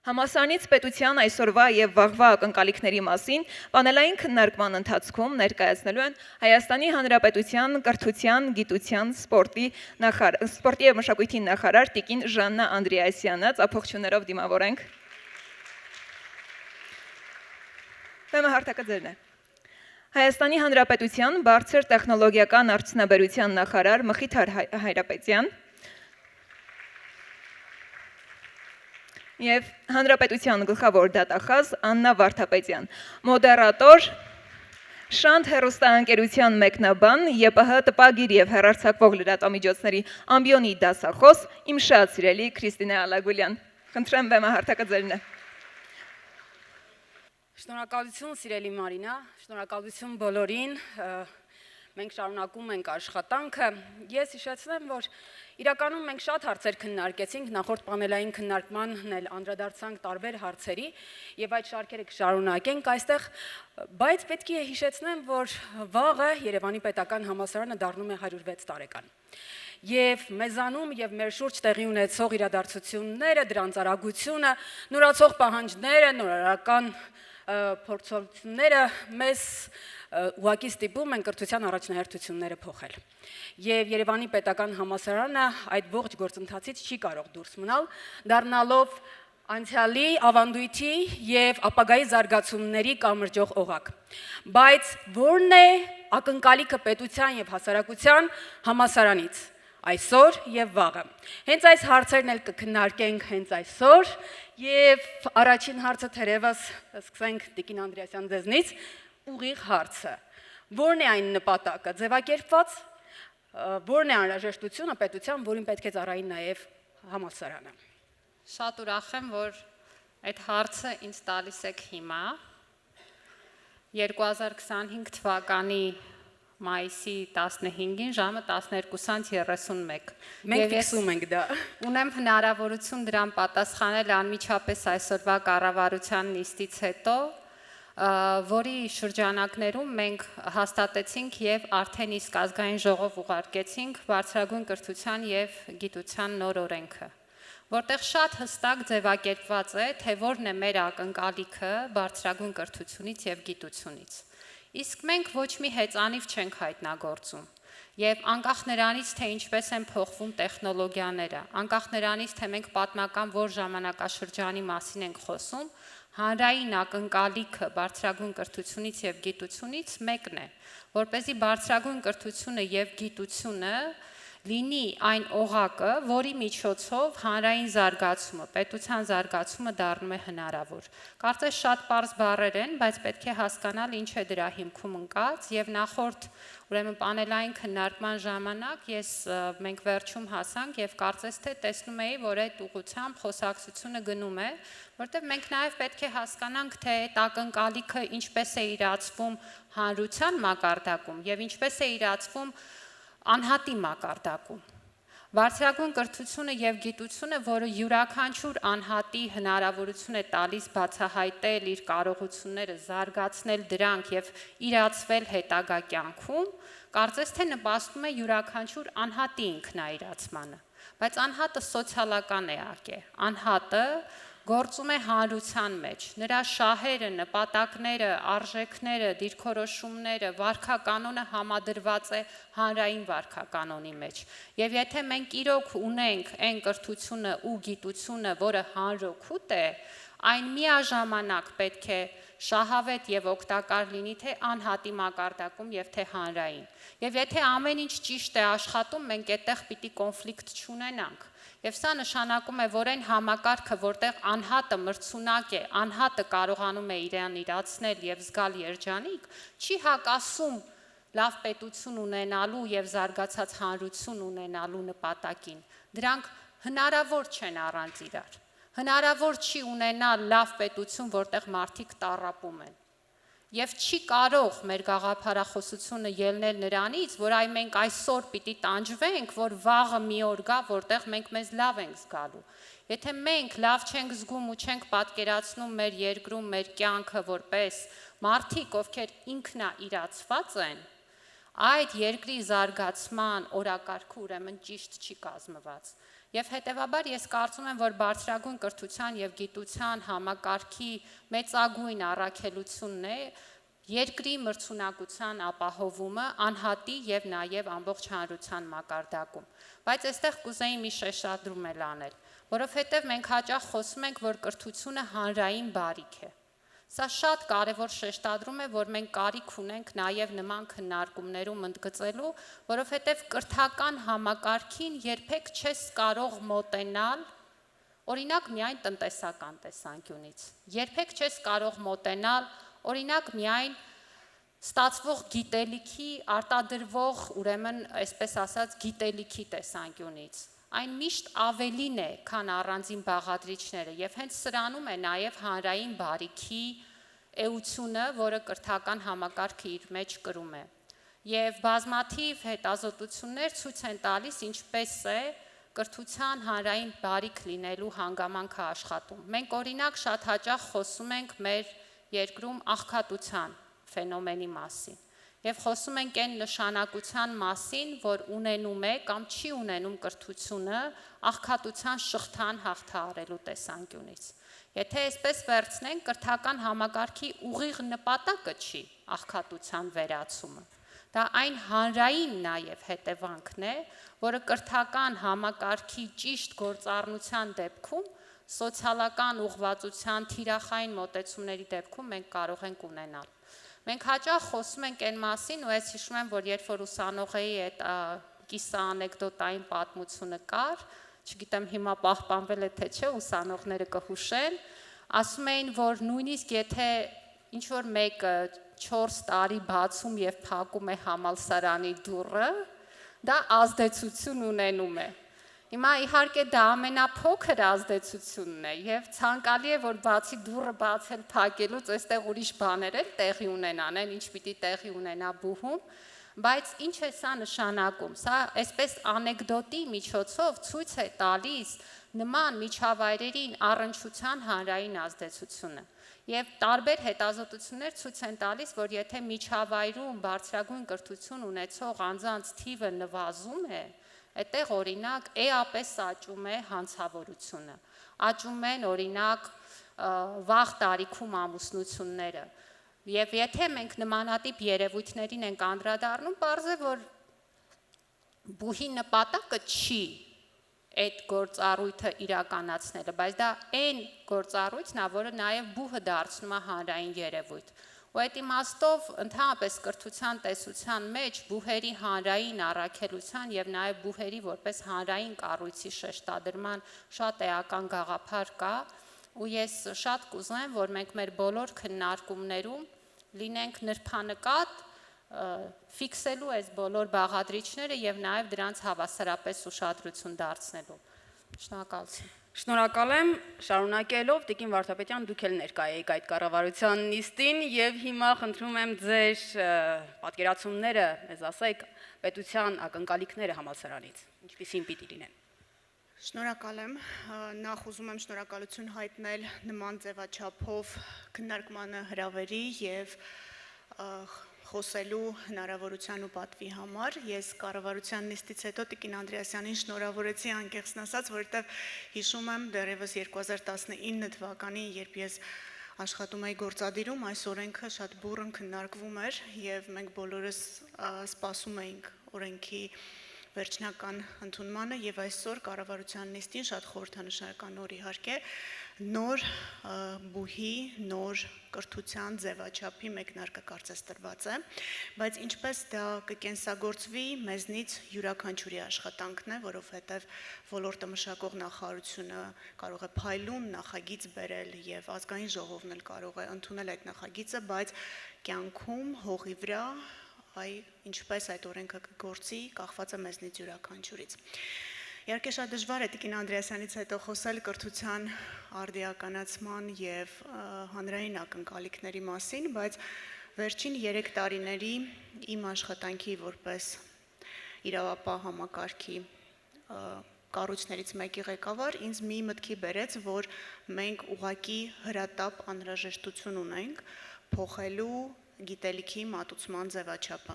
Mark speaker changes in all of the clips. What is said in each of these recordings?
Speaker 1: Համալսարանից պետության այսօրվա եւ վաղվա ակնկալիքների մասին պանելային քննարկման ընթացքում ներկայացնելու են Հայաստանի Հանրապետության կրթության, գիտության, սպորտի եւ մշակույթի նախարար Տիկին Ժաննա Անդրեասյանը, ծափողջություններով դիմավորենք։ Բեմահարտակը ձերն է։ Հայաստանի Հանրապետության բարձր տեխնոլոգիական արդյունաբերության նախարար Մխիթար Հայրապետյան եւ Հանրապետության գլխավոր դատախազ Աննա Վարդապետյան, մոդերատոր Շանթ հեռուստաընկերության մեկնաբան, ԵՊՀ տպագիր եւ հեռարձակվող լրատվամիջոցների ամբիոնի դասախոս, իմ շատ սիրելի Քրիստինե Ալագուլյան։ Խնդրեմ բեմահարտակը ձերն է։
Speaker 2: Շնորհակալություն սիրելի Մարինա, շնորհակալություն բոլորին։ Մենք շարունակում ենք աշխատանքը։ Ես հիշեցնեմ, որ իրականում մենք շատ հարցեր քննարկեցինք, նախորդ պանելային քննարկմանն էլ անդրադարձանք տարբեր հարցերի եւ այդ շարքերը կշարունակենք այստեղ, բայց պետք է հիշեցնեմ, որ վաղը Երևանի Պետական Համալսարանը դառնում է 106 տարեկան։ Եվ մեզանում եւ մեր շուրջ տեղի ունեցող իրադարձությունները, դրանց արագությունը, նորացող պահանջները, նորարարական փորձությունները մեզ ուղղակի ստիպում են կրթության առաջնահերթությունները փոխել։ Եվ Երևանի Պետական Համալսարանը այդ ողջ գործընթացից չի կարող դուրս մնալ, դառնալով անցյալի ավանդույթի եւ ապագայի զարգացումների կամրջող օղակ։ Բայց ո՞րն է ակնկալիքը պետության եւ հասարակության համալսարանից այսօր եւ վաղը։ Հենց այս հարցերն էլ կքննարկենք հենց այսօր եւ առաջին հարցը թերևս սկսենք Տիկին Անդրեասյան ձեզնից, ուղիղ հարցը։ Ո՞րն է այն նպատակը ձևակերպված, ո՞րն է անհրաժեշտությունը պետության, որին պետք է ծառայի նաեւ համալսարանը։
Speaker 3: Շատ ուրախ եմ, որ այդ հարցը ինձ տալիս եք հիմա 2025 թվականի մայիսի 15-ին ժամը 12:31։
Speaker 2: Մենք ֆիքսում ենք դա։
Speaker 3: Ունեմ հնարավորություն դրան պատասխանել անմիջապես այսօրվա կառավարության նիստից հետո, որի շրջանակներում մենք հաստատեցինք եւ արդեն իսկ ազգային ժողով ուղարկեցինք բարձրագույն կրթության եւ գիտության նոր օրենքը, որտեղ շատ հստակ ձևակերպված է, թե որն է մեր ակնկալիքը բարձրագույն կրթությունից եւ գիտությունից։ Իսկ մենք ոչ մի հեծանիվ չենք հայտնագործում եւ անկախ նրանից, թե ինչպես են փոխվում տեխնոլոգիաները, անկախ նրանից, թե մենք պատմական որ ժամանակաշրջանի մասին ենք խոսում, հանրային ակնկալիքը բարձրագույն կրթությունից եւ գիտությունից մեկն է, որպեսզի բարձրագույն կրթությունը եւ գիտությունը լինի այն օղակը, որի միջոցով հանրային զարգացումը, պետության զարգացումը դառնում է հնարավոր։ Կարծես շատ պարզ բառեր են, բայց պետք է հասկանալ ինչ է դրա հիմքում ընկած եւ նախորդ ուրեմն պանելային քննարկման ժամանակ մենք վերջում հասանք եւ կարծես թե տեսնում էի, որ այդ ուղղությամբ խոսակցությունը գնում է, որտեղ մենք նաեւ պետք է հասկանանք, թե այդ ակնկալիքը ինչպես է իրացվում հանրության մակարդակում եւ ինչպես է իրացվում անհատի մակարդակում։ Բարձրագույն կրթությունը եւ գիտությունը, որը յուրաքանչյուր անհատի հնարավորություն է տալիս բացահայտել իր կարողությունները, զարգացնել դրանք եւ իրացվել հետագա կյանքում, կարծես թե նպաստում է յուրաքանչյուր անհատի ինքնաիրացմանը։ Բայց անհատը սոցիալական էակ է, անհատը գործում է հանրության մեջ, նրա շահերը, նպատակները, արժեքները, դիրքորոշումները, վարքականոնը համադրված է հանրային վարքականոնի մեջ։ Եվ եթե մենք իրոք ունենք այն կրթությունը ու գիտությունը, որը հանրօգուտ է, այն միաժամանակ պետք է շահավետ եւ օգտակար լինի թե անհատի մակարդակում եւ թե հանրային։ Եվ եթե ամեն ինչ ճիշտ է աշխատում, մենք այդտեղ պիտի կոնֆլիկտ չունենանք։ Եվ սա նշանակում է, որ այն համակարգը, որտեղ անհատը մրցունակ է, անհատը կարողանում է իրեն իրացնել եւ զգալ երջանիկ, չի հակասում լավ պետություն ունենալու եւ զարգացած հանրություն ունենալու նպատակին։ Դրանք հնարավոր չեն առանց իրար։ Հնարավոր չի ունենալ լավ պետություն, որտեղ մարդիկ տառապում են։ Եվ չի կարող մեր գաղափարախոսությունը ելնել նրանից, որ այ մենք այսօր պիտի տանջվենք, որ վաղը մի օր գա, որտեղ մենք մեզ լավ ենք զգալու։ Եթե մենք լավ չենք զգում ու չենք պատկերացնում մեր երկրում մեր կյանքը որպես մարդիկ, ովքեր ինքնաիրացված են, այդ երկրի զարգացման օրակարգը ուրեմն ճիշտ չի կազմված։ Եվ հետևաբար ես կարծում եմ, որ բարձրագույն կրթության եւ գիտության համակարգի մեծագույն առաքելությունն է երկրի մրցունակության ապահովումը անհատի եւ նաեւ ամբողջ հանրության մակարդակում։ Բայց այստեղ կուզեի մի շեշտադրում էլ անել, որովհետեւ մենք հաճախ խոսում ենք, որ կրթությունը հանրային բարիք է։ Սա շատ կարևոր շեշտադրում է, որ մենք կարիք ունենք նաև նման քննարկումներում ընդգծելու, որովհետև կրթական համակարգին երբեք չես կարող մոտենալ, օրինակ միայն տնտեսական տեսանկյունից, երբեք չես կարող մոտենալ, օրինակ միայն ստացվող գիտելիքի, արտադրվող, ուրեմն, այսպես ասած, գիտելիքի տեսանկյունից։ Այն միշտ ավելին է, քան առանձին բաղադրիչները, եւ հենց սրանում է նաեւ հանրային բարիքի էությունը, որը կրթական համակարգը իր մեջ կրում է։ Եվ բազմաթիվ հետազոտություններ ցույց են տալիս, ինչպես է կրթության հանրային բարիք լինելու հանգամանքը աշխատում։ Մենք օրինակ շատ հաճախ խոսում ենք մեր երկրում աղքատության ֆենոմենի մասին։ Եվ խոսում ենք այն նշանակության մասին, որ ունենում է կամ չի ունենում կրթությունը աղքատության շղթան հաղթահարելու տեսանկյունից։ Եթե այսպես վերցնենք, կրթական համակարգի ուղիղ նպատակը չի աղքատության վերացումը։ Դա այն հանրային նաև հետևանքն է, որը կրթական համակարգի ճիշտ գործառնության դեպքում, սոցիալական ուղղվածության թիրախային մոտեցումների դեպքում մենք կարող ենք ունենալ։ Մենք հաճախ խոսում ենք այն մասին, ու ես հիշում եմ, որ երբ որ ուսանողի այդ կիսա անեկդոտային պատմությունը կար, չգիտեմ հիմա պահպանվել է թե չէ, ուսանողները կհուշեն, ասում էին, որ նույնիսկ եթե ինչ-որ մեկը 4 տարի բացում եւ փակում է համալսարանի դուռը, դա ազդեցություն ունենում է։ Հիմա իհարկե դա ամենափոքր ազդեցությունն է եւ ցանկալի է, որ բացի դուռը բացել փակելուց այստեղ ուրիշ բաներ էլ տեղի ունենան, այն ինչ պիտի տեղի ունենա բուհում, բայց ինչ է սա նշանակում։ Սա այսպես անեկդոտի միջոցով ցույց է տալիս նման միջավայրերին առնչության հանրային ազդեցությունը։ Եվ տարբեր հետազոտություններ ցույց են տալիս, որ եթե միջավայրում բարձրագույն կրթություն ունեցող անձանց թիվը նվազում է, այդտեղ օրինակ էապես աճում է հանցավորությունը, աճում են օրինակ վաղ տարիքում ամուսնությունները։ Եվ եթե մենք նմանատիպ երևույթներին ենք անդրադառնում, պարզ է, որ բուհի նպատակը չի այդ գործառույթը իրականացնելը, բայց դա այն գործառույթն է, որը նաև բուհը դարձնում է հանրային երևույթ։ Ու այդ իմաստով ընդհանրապես կրթության տեսության մեջ բուհերի հանրային առաքելության եւ նաեւ բուհերի որպես հանրային կառույցի շեշտադրման շատ էական գաղափար կա, ու ես շատ կուզեմ, որ մենք մեր բոլոր քննարկումներում լինենք նրբանկատ ֆիքսելու այս բոլոր բաղադրիչները եւ նաեւ դրանց հավասարապես ուշադրություն դարձնելու։ Շնորհակալություն։
Speaker 2: Շնորհակալ եմ, շարունակելով Տիկին Վարդապետյան, դուք էլ ներկայ եք այդ կառավարության նիստին եւ հիմա խնդրում եմ ձեր պատկերացումները, մեզ ասեք, պետության ակնկալիքները համալսարանից, ինչպիսին պիտի լինեն։
Speaker 4: Շնորհակալ եմ, նախ ուզում եմ շնորհակալություն հայտնել նման ձևաչափով քննարկմանը հրավերի եւ խոսելու հնարավորության ու պատվի համար։ Ես կառավարության նիստից հետո Տիկին Անդրեասյանին շնորհավորեցի անկեղծն ասած, որովհետև հիշում եմ դեռևս 2019 թվականին, երբ ես աշխատում էի գործադիրում, այս օրենքը շատ բուռն քննարկվում էր եւ մենք բոլորս սպասում էինք օրենքի վերջնական ընդունմանը եւ այսօր կառավարության նիստին շատ խորհրդանշական օր իհարկե նոր բուհի, նոր կրթության ձևաչափի մեկնարկը կարծես տրված է, բայց ինչպես դա կկենսագործվի մեզնից յուրաքանչյուրի աշխատանքն է, որովհետև ոլորտը մշակող նախարարությունը կարող է փայլուն նախագիծ բերել եւ ազգային ժողովն էլ կարող է ընդունել այդ նախագիծը, բայց կյանքում հողի վրա ինչպես այդ օրենքը կգործի, կախված է մեզնից յուրաքանչյուրից։ Իհարկե շատ դժվար է Տիկին Անդրեասյանից հետո խոսել կրթության արդիականացման եւ հանրային ակնկալիքների մասին, բայց վերջին 3 տարիների իմ աշխատանքի որպես իրավապահ համակարգի կառույցներից մեկի ղեկավար ինձ մի մտքի բերեց, որ մենք ուղղակի հրատապ անհրաժեշտություն ունենք փոխելու գիտելիքի մատուցման ձևաչափը։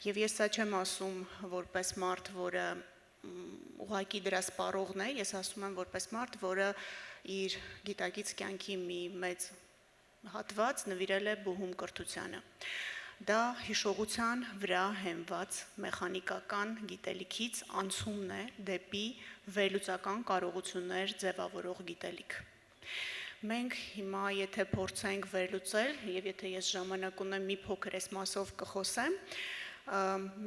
Speaker 4: Եվ ես սա չեմ ասում որպես մարդ, որը ուղղակի դրա սպառողն է, ես ասում եմ որպես մարդ, որը իր գիտակից կյանքի մի մեծ հատված նվիրել է բուհում կրթությանը։ Դա հիշողության վրա հենված մեխանիկական գիտելիքից անցումն է դեպի վերլուծական կարողություններ ձևավորող գիտելիք։ Մենք հիմա եթե փորձենք վերլուծել, եւ եթե ես ժամանակ ունեմ մի փոքր այս մասով կխոսեմ,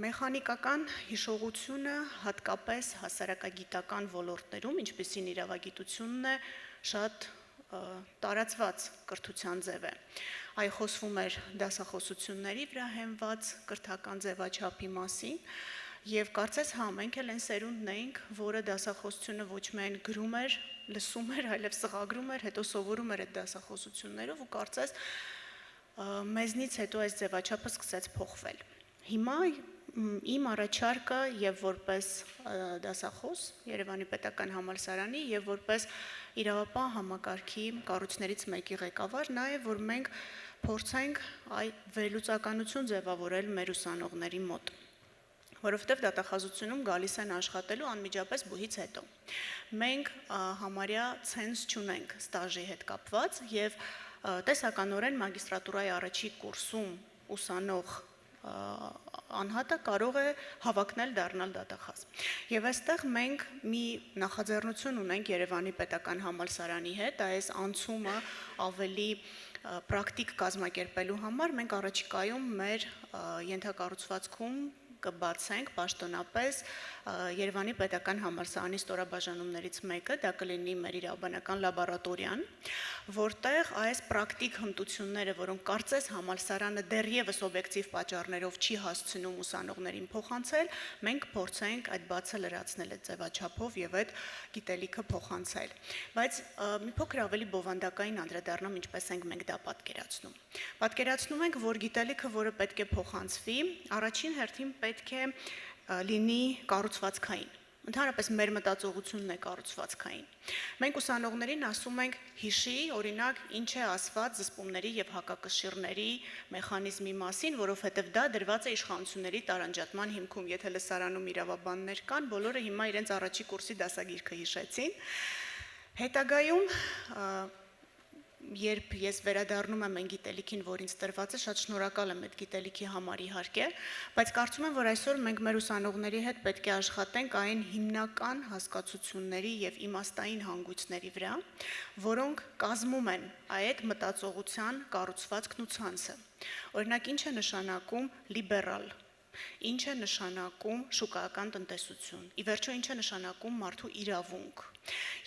Speaker 4: մեխանիկական հիշողությունը հատկապես հասարակագիտական ոլորտներում, ինչպիսին իրավագիտությունն է, շատ տարածված կրթության ձև է։ Այ խոսվում էր դասախոսությունների վրա հենված կրթական ձևաչափի մասին, եւ կարծես մենք էլ այն սերունդն էինք, որը դասախոսությունը ոչ միայն գրում էր, լսում էր, այլև սղագրում էր, հետո սովորում էր այդ դասախոսություններով ու կարծես մեզնից հետո այս ձևաչափը սկսեց փոխվել։ Հիմա իմ առաջարկը եւ որպես դասախոս Երևանի պետական համալսարանի եւ որպես իրավապահ համակարգի կառույցներից մեկի ղեկավար նա է, որ մենք փորձենք վերլուծականություն ձևավորել մեր ուսանողների մոտ, որովհետեւ դատախազությունում գալիս են աշխատելու անմիջապես բուհից հետո։ Մենք համարյա ցենզ չունենք ստաժի հետ կապված եւ տեսականորեն մագիստրատուրայի առաջի կուրսում ուսանող անհատը կարող է հավակնել դառնալ դատախազ։ Եվ այստեղ մենք մի նախաձեռնություն ունենք Երևանի պետական համալսարանի հետ, այս անցումը ավելի պրակտիկ կազմակերպելու համար մենք առաջիկայում մեր ենթակառուցվածքում կբացենք պաշտոնապես Երևանի պետական համալսարանի ստորաբաժանումներից մեկը, դա կլինի մեր իրավաբանական լաբորատորիան, որտեղ այս պրակտիկ հմտությունները, որոնք կարծես համալսարանը դեռևս օբյեկտիվ պատճառներով չի հասցնում ուսանողներին փոխանցել, մենք փորձենք այդ բացը լրացնել այդ ձևաչափով եւ այդ գիտելիքը փոխանցել։ Բայց մի փոքր ավելի բովանդակային անդրադառնամ, ինչպես ենք մենք դա պատկերացնում։ Պատկերացնում ենք, որ գիտելիքը, որը պետք է փոխանցվի, առաջին հերթին պետք է լինի կառուցվածքային։ Ընդհանրապես մեր մտածողությունն է կառուցվածքային։ Մենք ուսանողներին ասում ենք հիշի, օրինակ, ինչ է ասված զսպումների եւ հակակշիռների մեխանիզմի մասին, որովհետեւ դա դրված է իշխանությունների տարանջատման հիմքում։ Եթե լսարանում իրավաբաններ կան, բոլորը հիմա իրենց առաջի կուրսի դասագիրքը հիշեցին։ Հետագայում երբ ես վերադառնում եմ այն գիտելիքին, որ ինձ տրված է, շատ շնորհակալ եմ այդ գիտելիքի համար իհարկե, բայց կարծում եմ, որ այսօր մենք մեր ուսանողների հետ պետք է աշխատենք այն հիմնական հասկացությունների եւ իմաստային հանգույցների վրա, որոնք կազմում են այդ մտածողության կառուցվածքն ու ցանցը։ Օրինակ, ինչ է նշանակում լիբերալ, ինչ է նշանակում շուկայական տնտեսություն, ի վերջո ինչ է նշանակում մարդու իրավունք։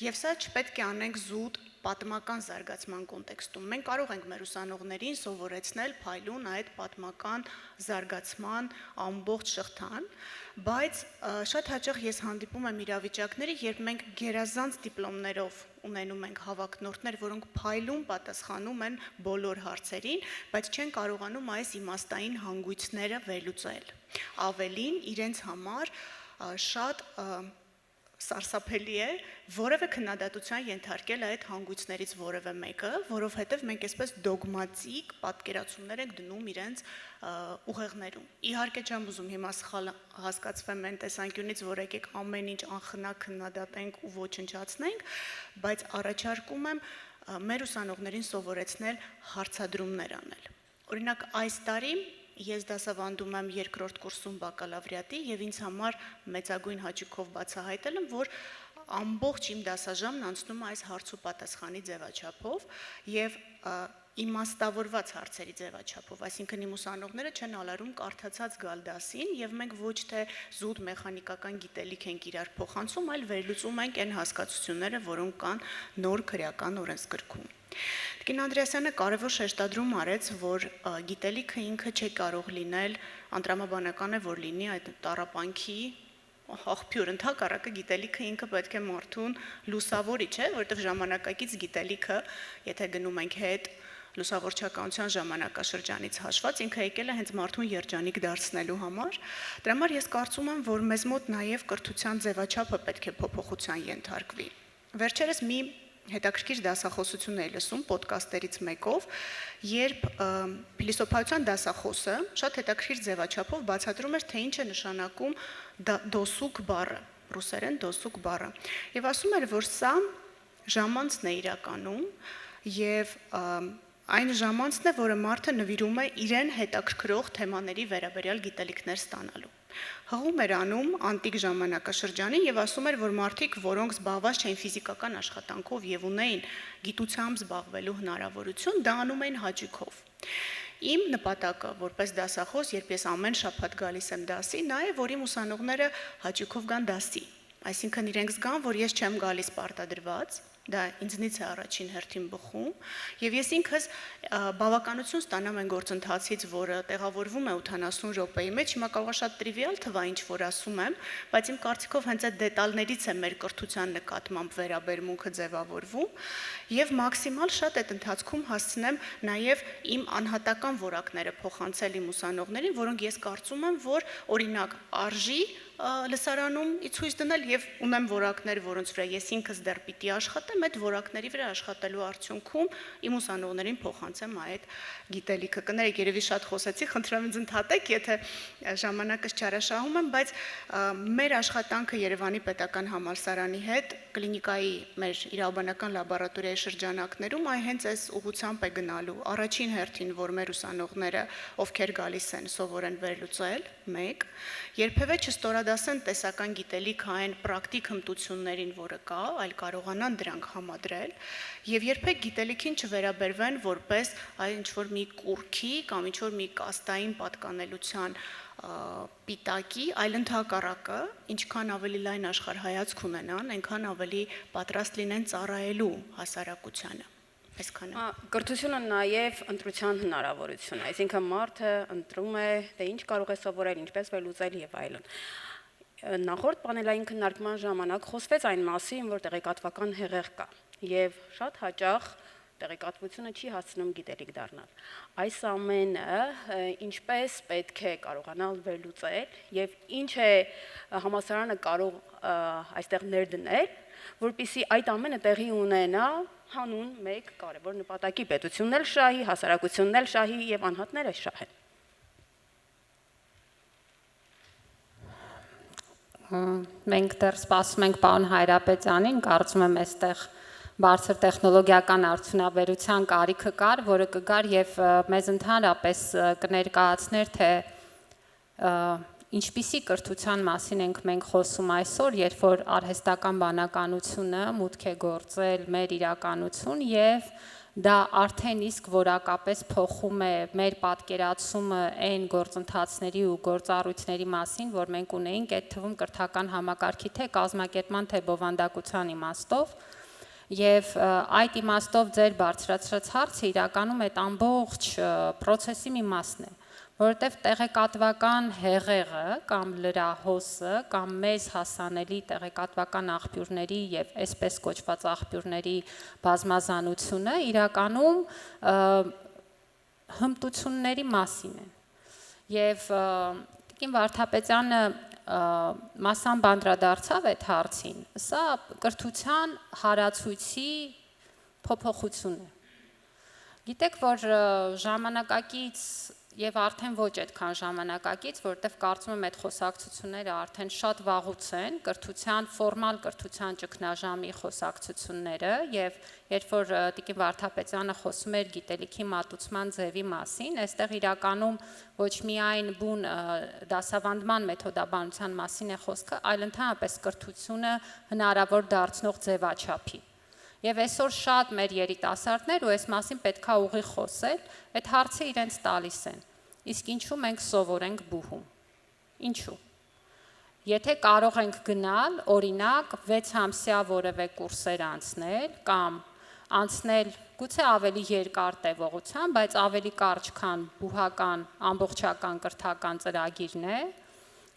Speaker 4: Եվ սա չպետք է անենք զուտ պատմական զարգացման կոնտեքստում։ Մենք կարող ենք մեր ուսանողներին սովորեցնել փայլուն այդ պատմական զարգացման ամբողջ շղթան, բայց շատ հաճախ ես հանդիպում եմ իրավիճակների, երբ մենք գերազանց դիպլոմներով ունենում ենք հավակնորդներ, որոնք փայլուն պատասխանում են բոլոր հարցերին, բայց չեն կարողանում այս իմաստային հանգույցները վերլուծել։ Ավելին, իրենց համար շատ սարսափելի է որևէ քննադատության ենթարկել այդ հանգույցներից որևէ մեկը, որովհետև մենք այսպես դոգմատիկ պատկերացումներ ենք դնում իրենց ուղեղներում։ Իհարկե չեմ ուզում հիմա սխալ հասկացվեմ այն տեսանկյունից, որ եկեք ամեն ինչ անխնա քննադատենք ու ոչնչացնենք, բայց առաջարկում եմ մեր ուսանողներին սովորեցնել հարցադրումներ անել։ Օրինակ, այս տարի ես դասավանդում եմ երկրորդ կուրսում բակալավրիատի եւ ինձ համար մեծագույն հաճույքով բացահայտել եմ, որ ամբողջ իմ դասաժամն անցնում է այս հարց ու պատասխանի ձևաչափով եւ իմաստավորված հարցերի ձևաչափով, այսինքն իմ ուսանողները չեն ալարում կարդացած գալ դասին եւ մենք ոչ թե զուտ մեխանիկական գիտելիք ենք իրար փոխանցում, այլ վերլուծում ենք այն հասկացությունները, որոնք կան նոր քրեական օրենսգրքում։ Տիկին Անդրեասյանը կարևոր շեշտադրում արեց, որ գիտելիքը ինքը չի կարող լինել, անտրամաբանական է, որ լինի այդ տառապանքի աղբյուր, ընդհակառակը գիտելիքը ինքը պետք է մարդուն լուսավորի, չէ, որովհետև ժամանակակից գիտելիքը, եթե գնում ենք հետ լուսավորչականության ժամանակաշրջանից հաշված, ինքը եկել է հենց մարդուն երջանիկ դարձնելու համար։ Դրա համար ես կարծում եմ, որ մեզ մոտ նաև կրթության ձևաչափը պետք է փոփոխության ենթարկվի։ Վերջերս մի հետաքրքիր դասախոսություն էի լսում պոդքասթերից մեկով, երբ փիլիսոփայության դասախոսը շատ հետաքրքիր ձևաչափով բացատրում էր, թե ինչ է նշանակում դոսուկ բառը։ ռուսերեն դոսուկ բառը։ Եվ ասում էր, որ սա ժամանցն է իրականում եւ այն ժամանցն է, որը մարդը նվիրում է իրեն հետաքրքրող թեմաների վերաբերյալ գիտելիքներ ստանալու։ Հղում էր անում անտիկ ժամանակաշրջանին եւ ասում էր, որ մարդիկ, որոնք զբաղված չէին ֆիզիկական աշխատանքով եւ ունեին գիտությամբ զբաղվելու հնարավորություն, դա անում էին հաճույքով։ Իմ նպատակը որպես դասախոս, երբ ես ամեն շաբաթ գալիս եմ դասի, նա է, որ իմ ուսանողները հաճույքով գան դասի։ Այսինքն իրենք զգան, որ ես չեմ գալիս պարտադրված, դա ինձնից է առաջին հերթին բխում, եւ ես ինքս բավականություն ստանամ այն գործընթացից, որը տեղավորվում է 80 րոպեի մեջ, հիմա կարող է շատ տրիվիալ թվա ինչ որ ասում եմ, բայց իմ կարծիքով հենց այդ դետալներից է մեր կրթության նկատմամբ վերաբերմունքը ձևավորվում, եւ մաքսիմալ շատ այդ ընթացքում հասցնեմ նաեւ իմ անհատական որակները փոխանցել իմ ուսանողներին, որոնք ես կարծում եմ, որ օրինակ արժի լսարանում ցույց դնել եւ ունեմ որակներ, որոնց վրա ես ինքս դեռ պիտի աշխատեմ, այդ որակների վրա աշխատելու արդյունքում իմ ուսանողներին փոխանցեմ այդ գիտելիքը։ Կներեք, երևի շատ խոսեցի, խնդրեմ ինձ ընդհատեք, եթե ժամանակս չարաշահում եմ, բայց մեր աշխատանքը Երևանի պետական համալսարանի հետ կլինիկայի մեր իրավաբանական լաբորատորիայի շրջանակներում այ հենց այս ուղղությամբ է գնալու։ Առաջին հերթին, որ մեր ուսանողները, ովքեր գալիս են, սովորեն վերլուծել, 1, երբևէ չստորադասեն տեսական գիտելիք այն պրակտիկ հմտություններին, որը կա, այլ կարողանան դրանք համադրել, եւ երբեք գիտելիքին չվերաբերվեն որպես այ ինչ-որ մի կուրքի կամ ինչ-որ մի կաստային պատկանելության պիտակի, այլ ընդհակառակը, ինչքան ավելի լայն աշխարհայացք ունենան, այնքան ավելի պատրաստ լինեն ծառայելու հասարակությանը։ Այսքանը։
Speaker 2: Կրթությունը նաև ընտրության հնարավորություն է, այսինքն մարդը ընտրում է, թե ինչ կարող է սովորել, ինչպես վերլուծել եւ այլն։ Նախորդ պանելային քննարկման ժամանակ խոսվեց այն մասին, որ տեղեկատվական հեղեղ կա եւ շատ հաճախ տեղեկատվությունը չի հասցնում գիտելիք դառնալ։ Այս ամենը ինչպես պետք է կարողանալ վերլուծել եւ ինչ է համալսարանը կարող այստեղ ներդնել, որպեսզի այդ ամենը տեղի ունենա հանուն մեկ կարևոր նպատակի՝ պետությունն էլ շահի, հասարակությունն էլ շահի եւ անհատները շահեն։
Speaker 3: Մենք դեռ սպասում ենք պարոն Հայրապետյանին, կարծում եմ այստեղ բարձր տեխնոլոգիական արդյունաբերության կարիքը կար, որը կգար եւ մեզ ընդհանրապես կներկայացներ, թե ինչպիսի կրթության մասին ենք մենք խոսում այսօր, երբ որ արհեստական բանականությունը մուտք է գործել մեր իրականություն եւ դա արդեն իսկ որակապես փոխում է մեր պատկերացումը այն գործընթացների ու գործառույթների մասին, որ մենք ունեինք այդ թվում կրթական համակարգի թե կազմակերպման թե բովանդակության իմաստով։ Եվ այդ իմաստով ձեր բարձրացրած հարցը իրականում այդ ամբողջ process-ի մի մասն է, որովհետև տեղեկատվական հեղեղը կամ լրահոսը կամ մեզ հասանելի տեղեկատվական աղբյուրների եւ այսպես կոչված աղբյուրների բազմազանությունը իրականում հմտությունների մասին է։ Եվ Տիկին Վարդապետյանը մասամբ անդրադարձավ այդ հարցին, սա կրթության հարացույցի փոփոխություն է։ Գիտեք, որ ժամանակակից եւ արդեն ոչ այդքան ժամանակակից, որտեվ կարծում եմ այդ խոսակցությունները արդեն շատ վաղուց են, կրթության ֆորմալ կրթության ճգնաժամի խոսակցությունները եւ երբ որ Տիկին Վարդապետյանը խոսում էր գիտելիքի մատուցման ձևի մասին, այստեղ իրականում ոչ միայն բուն դասավանդման մեթոդաբանության մասին է խոսքը, այլ ընդհանրապես կրթությունը հնարավոր դարձնող ձևաչափի։ Եվ այսօր շատ մեր երիտասարդներ, ու այս մասին պետքա ուղիղ խոսել, այդ հարցը իրենց տալիս են։ Իսկ ինչու մենք սովորենք բուհում։ Ինչու։ Եթե կարող ենք գնալ, օրինակ, 6 ամսյա որևէ կուրսեր անցնել կամ անցնել գուցե ավելի երկար տևողությամբ, բայց ավելի կարճ, քան բուհական ամբողջական կրթական ծրագիրն է,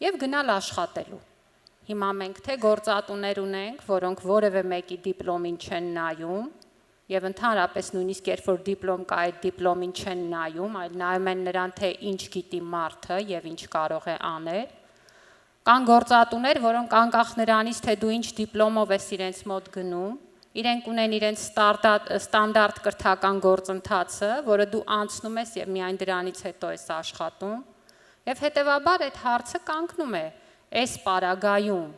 Speaker 3: եւ գնալ աշխատելու։ Հիմա մենք թե գործատուներ ունենք, որոնք որևէ մեկի դիպլոմին չեն նայում, եւ ընդհանրապես նույնիսկ երբ որ դիպլոմ կա, այդ դիպլոմին չեն նայում, այլ նայում են նրան, թե ինչ գիտի մարդը եւ ինչ կարող է անել, կան գործատուներ, որոնք անկախ նրանից, թե դու ինչ դիպլոմով ես իրենց մոտ գնում, իրենք ունեն իրենց ստանդարտ կրթական գործընթացը, որը դու անցնում ես եւ միայն դրանից հետո ես աշխատում, եւ հետեւաբար այդ հարցը կանգնում է այս պարագայում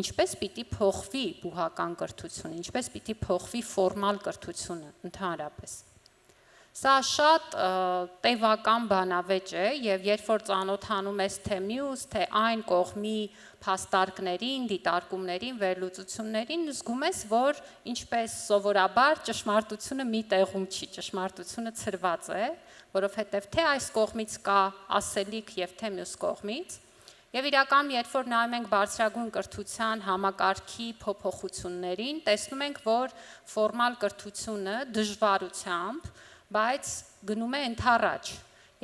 Speaker 3: ինչպես պիտի փոխվի բուհական կրթությունը, ինչպես պիտի փոխվի ֆորմալ կրթությունը ընդհանրապես։ Սա շատ տևական բանավեճ է եւ երբ որ ծանոթանում ես թե մյուս, թե այն կողմի փաստարկներին, դիտարկումներին, վերլուծություններին, զգում ես, որ ինչպես սովորաբար ճշմարտությունը մի տեղում չի, ճշմարտությունը ցրված է, որովհետեւ թե այս կողմից կա ասելիք եւ թե մյուս կողմից։ Եվ իրականում, երբ որ նայում ենք բարձրագույն կրթության համակարգի փոփոխություններին, տեսնում ենք, որ ֆորմալ կրթությունը դժվարությամբ, բայց գնում է ընդառաջ։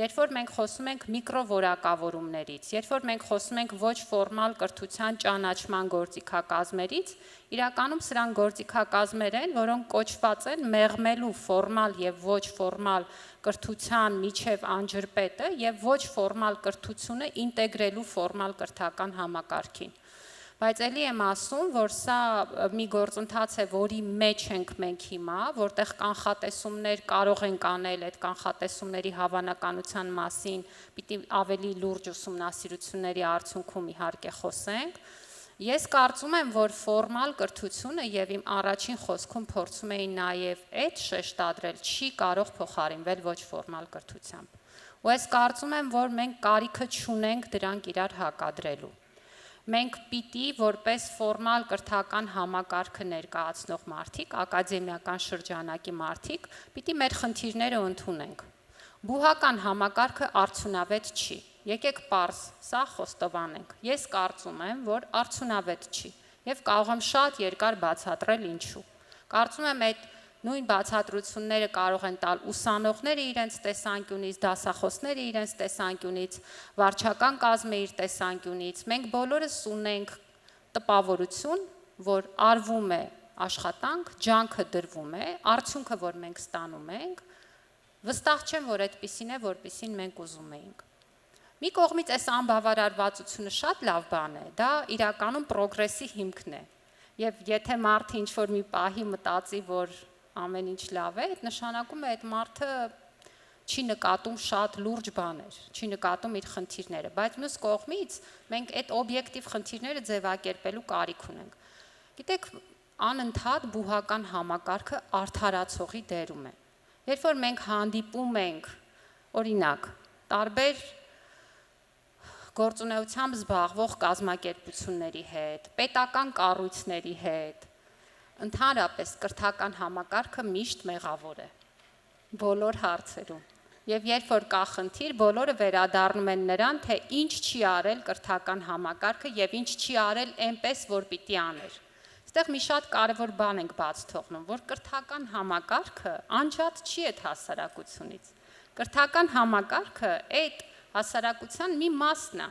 Speaker 3: Երբ որ մենք խոսում ենք միկրովորակավորումներից, երբ որ մենք խոսում ենք ոչ ֆորմալ կրթության ճանաչման գործիքակազմերից, իրականում սրանք գործիքակազմեր են, որոնք կոչված են մեղմելու ֆորմալ եւ ոչ ֆորմալ կրթության միջև անջրպետը եւ ոչ ֆորմալ կրթությունը ինտեգրելու ֆորմալ կրթական համակարգին։ Բայց ելի եմ ասում, որ սա մի գործընթաց է, որի մեջ ենք մենք հիմա, որտեղ կանխատեսումներ կարող ենք անել, այդ կանխատեսումների հավանականության մասին պիտի ավելի լուրջ ուսումնասիրությունների արդյունքում իհարկե խոսենք։ Ես կարծում եմ, որ ֆորմալ կրթությունը եւ իմ առաջին խոսքում փորձում էի նաեւ այդ շեշտադրել, չի կարող փոխարինվել ոչ ֆորմալ կրթությամբ։ Ու ես կարծում եմ, որ մենք կարիքը չունենք դրանք իրար հակադրելու։ Մենք պիտի որպես ֆորմալ կրթական համակարգը ներկայացնող մարդիկ, ակադեմիական շրջանակի մարդիկ, պիտի մեր խնդիրները ընդունենք։ Բուհական համակարգը արդյունավետ չի։ Եկեք պարզ, սա խոստովանենք։ Ես կարծում եմ, որ արդյունավետ չի եւ կարող եմ շատ երկար բացատրել ինչու։ Կարծում եմ այդ նույն բացատրությունները կարող են տալ ուսանողները իրենց տեսանկյունից, դասախոսները իրենց տեսանկյունից, վարչական կազմը իր տեսանկյունից։ Մենք բոլորս ունենք տպավորություն, որ արվում է աշխատանք, ջանքը դրվում է, արդյունքը, որ մենք ստանում ենք, վստահ չեմ, որ այդպիսին է, որպիսին մենք ուզում էինք։ Մի կողմից այս անբավարարվածությունը շատ լավ բան է, դա իրականում պրոգրեսի հիմքն է։ Եվ եթե մարդը ինչ-որ մի պահի մտածի, որ ամեն ինչ լավ է, այդ նշանակում է այդ մարդը չի նկատում շատ լուրջ բաներ, չի նկատում իր խնդիրները, բայց մյուս կողմից մենք այդ օբյեկտիվ խնդիրները ձևակերպելու կարիք ունենք։ Գիտեք, անընդհատ բուհական համակարգը արդարացողի դերում է։ Երբ որ մենք հանդիպում ենք, օրինակ, տարբեր գործունեությամբ զբաղվող կազմակերպությունների հետ, պետական կառույցների հետ, ընդհանրապես կրթական համակարգը միշտ մեղավոր է բոլոր հարցերում։ Եվ երբ որ կա խնդիր, բոլորը վերադառնում են նրան, թե ինչ չի արել կրթական համակարգը եւ ինչ չի արել այնպես, որ պիտի աներ։ Այստեղ մի շատ կարևոր բան ենք բաց թողնում, որ կրթական համակարգը անջատ չի այդ հասարակությունից։ Կրթական համակարգը այդ հասարակության մի մասն է։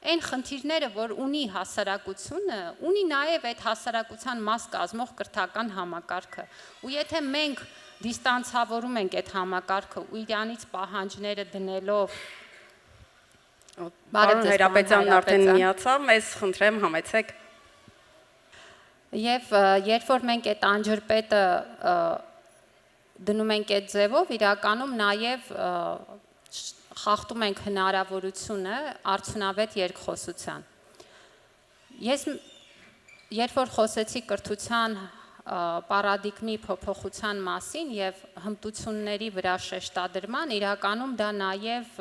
Speaker 3: Այն խնդիրները, որ ունի հասարակությունը, ունի նաև այդ հասարակության մաս կազմող կրթական համակարգը։ Ու եթե մենք դիստանցավորում ենք այդ համակարգը ու իրանից պահանջները դնելով
Speaker 2: Պարոն Հայրապետյանն արդեն միացավ, մեզ խնդրեմ համեցեք։
Speaker 3: Եվ երբ որ մենք այդ անջրպետը դնում ենք այդ ձևով, իրականում նաև խախտում ենք հնարավորությունը արդյունավետ երկխոսության։ Ես երբ որ խոսեցի կրթության պարադիգմի փոփոխության մասին եւ հմտությունների վրա շեշտադրման, իրականում դա նաև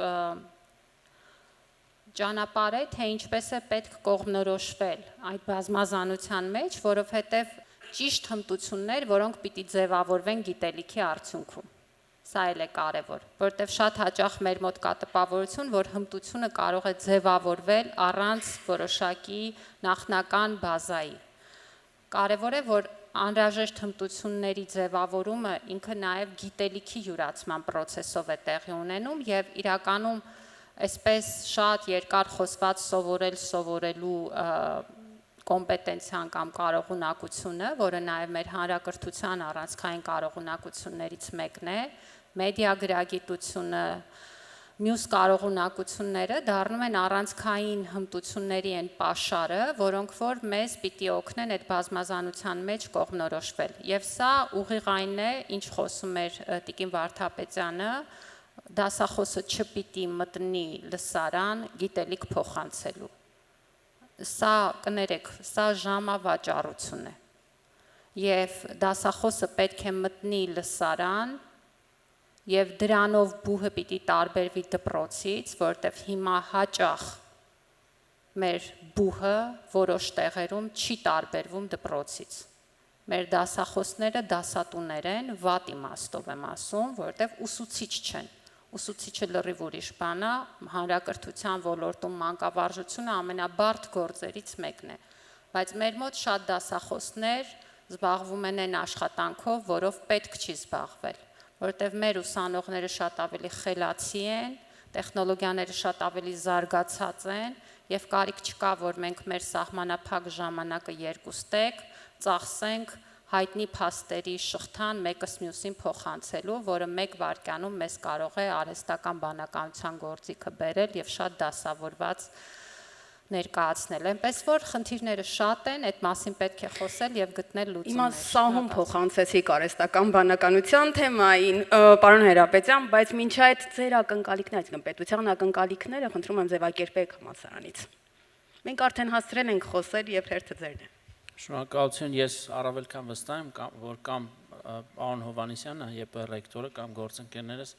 Speaker 3: ճանապարհ է, թե ինչպես է պետք կողմնորոշվել այդ բազմազանության մեջ, որովհետեւ ճիշտ հմտություններ, որոնք պիտի ձևավորվեն գիտելիքի արդյունքում։ Սա էլ է կարևոր, որտեղ շատ հաճախ մեր մոտ կա տպավորություն, որ հմտությունը կարող է ձևավորվել առանց որոշակի նախնական բազայի։ Կարևոր է, որ անհրաժեշտ հմտությունների ձևավորումը ինքը նաև գիտելիքի յուրացման process-ով է տեղի ունենում եւ իրականում այսպես շատ երկար խոսված սովորելու կոմպետենցիան կամ կարողունակությունը, որը նաև մեր հանրակրթության առանցքային կարողունակություններից մեկն է, մեդիագրագիտությունը, մյուս կարողունակությունները դառնում են առանցքային հմտությունների այն պաշարը, որոնք որ մեզ պիտի օգնեն այդ բազմազանության մեջ կողմնորոշվել։ Եվ սա ուղիղ այն է, ինչ խոսում էր Տիկին Վարդապետյանը, դասախոսը չպիտի մտնի լսարան գիտելիք փոխանցելու։ սա կներեք, սա ժամավաճառություն է։ Եվ դասախոսը պետք է մտնի լսարան եւ դրանով բուհը պիտի տարբերվի դպրոցից, որտեվ հիմա հաճախ մեր բուհը որոշ տեղերում չի տարբերվում դպրոցից։ Մեր դասախոսները դասատուներ են, վատ իմաստով եմ ասում, որտեվ ուսուցիչ չեն։ Ուսուցիչը լրիվ ուրիշ բան է, հանրակրթության ոլորտում մանկավարժությունը ամենաբարդ գործերից մեկն է, բայց մեր մոտ շատ դասախոսներ զբաղվում են այն աշխատանքով, որով պետք չի զբաղվել, որտեվ մեր ուսանողները շատ ավելի խելացի են, տեխնոլոգիաները շատ ավելի զարգացած են եւ կարիք չկա, որ մենք մեր սահմանափակ ժամանակը երկուստեք, ծախսենք հայտնի փաստերի շղթան մեկս մյուսին փոխանցելու, որը 1 վայրկյանում մեզ կարող է արհեստական բանականության գործիքը բերել եւ շատ դասավորված ներկայացնել, այնպես որ խնդիրները շատ են, այդ մասին պետք է խոսել եւ գտնել լուծումներ։
Speaker 2: Հիմա սահուն փոխանցեցիք արհեստական բանականության թեմային, պարոն Հրապետյան, բայց մինչ այդ ձեր ակնկալիքները, այսինքն պետության ակնկալիքները, խնդրում եմ ձևակերպեք համալսարանից։ Մենք արդեն հասցրել ենք խոսել եւ հերթը ձերն է։
Speaker 5: Շնորհակալություն, ես առավել քան վստահ եմ, որ կամ պարոն Հովհաննիսյանը, ԵՊ ռեկտորը կամ գործընկերներս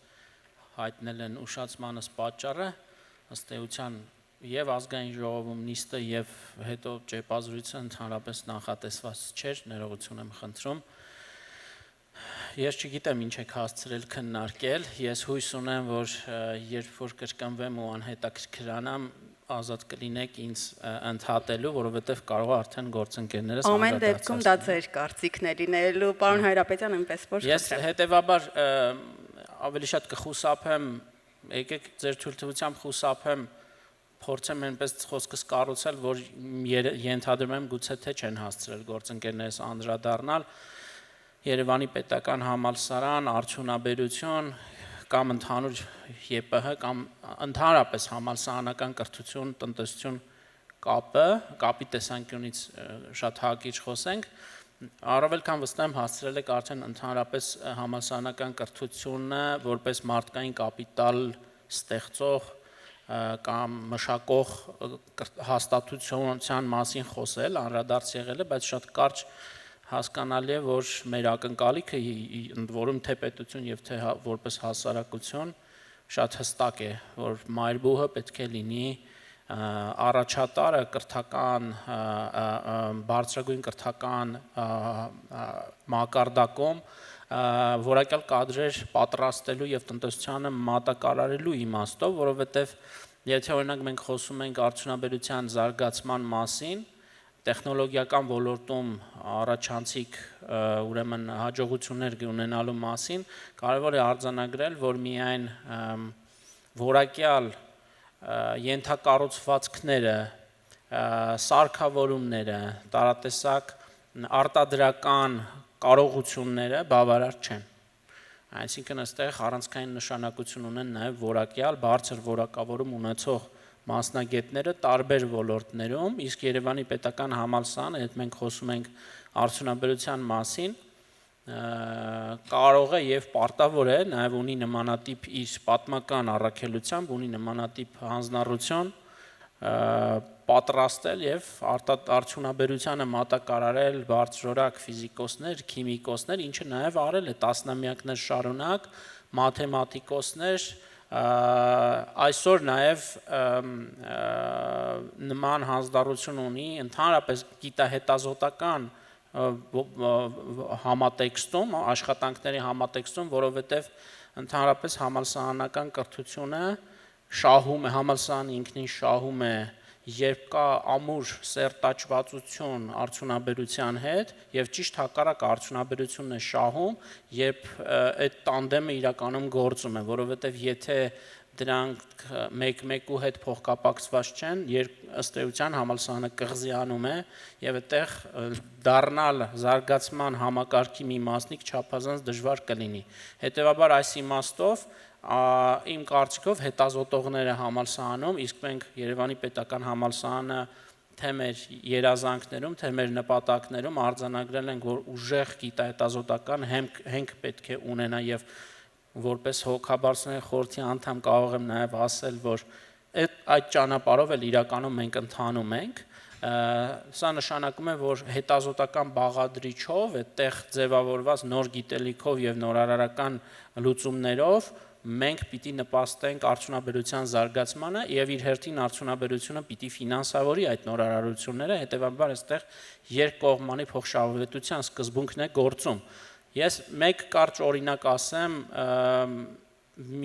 Speaker 5: հայտնել են ուշացմանս պատճառը, ըստ էության եւ ազգային ժողովում նիստը եւ հետո ճեպազրույցը ընդհանրապես նախատեսված չէր, ներողություն եմ խնդրում։ Ես չգիտեմ ինչ եք հասցրել քննարկել, ես հույս ունեմ, որ երբ որ կրկնվեմ ու անհետաքրքրանամ, ազատ կլինեք ինձ ընդհատելու, որովհետև կարող է արդեն գործընկերներս
Speaker 2: Ամեն դեպքում դա ձեր կարծիքն է լինելու, պարոն Հայրապետյան, այնպես որ
Speaker 5: Ես հետևաբար ավելի շատ կխուսափեմ, եկեք ձեր թույլտվությամբ խուսափեմ, փորձեմ այնպես խոսքս կառուցել, որ ենթադրում եմ գուցե թե չեն հասցրել գործընկերներս անդրադառնալ Երևանի պետական համալսարան, արդյունաբերություն կամ ընդհանուր ԵՊՀ կամ ընդհանրապես համալսարանական կրթություն, տնտեսություն կապի տեսանկյունից շատ հակիչ խոսենք, առավել քան վստահ եմ հասցրել եք արդեն ընդհանրապես համալսարանական կրթությունը որպես մարդկային կապիտալ ստեղծող կամ մշակող հաստատության մասին խոսել, անդրադարձ եղել է, բայց շատ կարճ հասկանալի է, որ մեր ակնկալիքը, ընդ որում թե պետություն եւ թե որպես հասարակություն շատ հստակ է, որ մայրբուհը պետք է լինի առաջատարը կրթական բարձրագույն կրթական մակարդակում որակյալ կադրեր պատրաստելու եւ տնտեսությանը մատակարարելու իմաստով, որովհետեւ եթե օրինակ մենք խոսում ենք արդյունաբերության զարգացման մասին, տեխնոլոգիական ոլորտում առաջանցիկ ուրեմն հաջողություններ ունենալու մասին, կարևոր է արձանագրել, որ միայն որակյալ ենթակառուցվածքները, սարքավորումները, տարատեսակ արտադրական կարողությունները բավարար չեն։ Այսինքն այստեղ առանցքային նշանակություն ունեն նաև որակյալ բարձր որակավորում ունեցող մասնագետները տարբեր ոլորտներում, իսկ Երևանի պետական համալսարանը, եթե մենք խոսում ենք արդյունաբերության մասին, կարող է եւ պարտավոր է նաև ունի նմանատիպ իր պատմական առաքելությամբ, ունի նմանատիպ հանձնառություն պատրաստել եւ արդյունաբերությանը մատակարարել բարձրորակ ֆիզիկոսներ, քիմիկոսներ, ինչը նաև արել է տասնամյակներ շարունակ, մաթեմատիկոսներ, այսօր նաև նման հանձնառություն ունի ընդհանրապես գիտահետազոտական համատեքստում, աշխատանքների համատեքստում, որովհետև ընդհանրապես համալսարանական կրթությունը շահում է, համալսարանը ինքնին շահում է, երբ կա ամուր սերտաճվածություն արդյունաբերության հետ եւ ճիշտ հակառակ արդյունաբերությունն է շահում, երբ այդ տանդեմը իրականում գործում է, որովհետեւ եթե դրանք մեկ-մեկու հետ փոխկապակցված չեն, ըստ էության համալսարանը կղզիանում է եւ այդտեղ դառնալ զարգացման համակարգի մի մասնիկ չափազանց դժվար կլինի։ Հետևաբար այս իմաստով իմ կարծիքով հետազոտողները համալսարանում, իսկ մենք Երևանի պետական համալսարանը թե մեր երազանքներում, թե մեր նպատակներում արձանագրել ենք, որ ուժեղ գիտահետազոտական հենք պետք է ունենա եւ որպես հոգաբարձների խորհրդի անդամ կարող եմ նաև ասել, որ այդ ճանապարհով էլ իրականում մենք ընթանում ենք, Սա նշանակում է, որ հետազոտական բաղադրիչով, այդտեղ ձևավորված նոր գիտելիքով եւ նորարարական լուծումներով մենք պիտի նպաստենք արդյունաբերության զարգացմանը եւ իր հերթին արդյունաբերությունը պիտի ֆինանսավորի այդ նորարարությունները, հետեւաբար այստեղ երկկողմանի փոխշահավետության սկզբունքն է գործում։ Ես մեկ կարճ օրինակ ասեմ,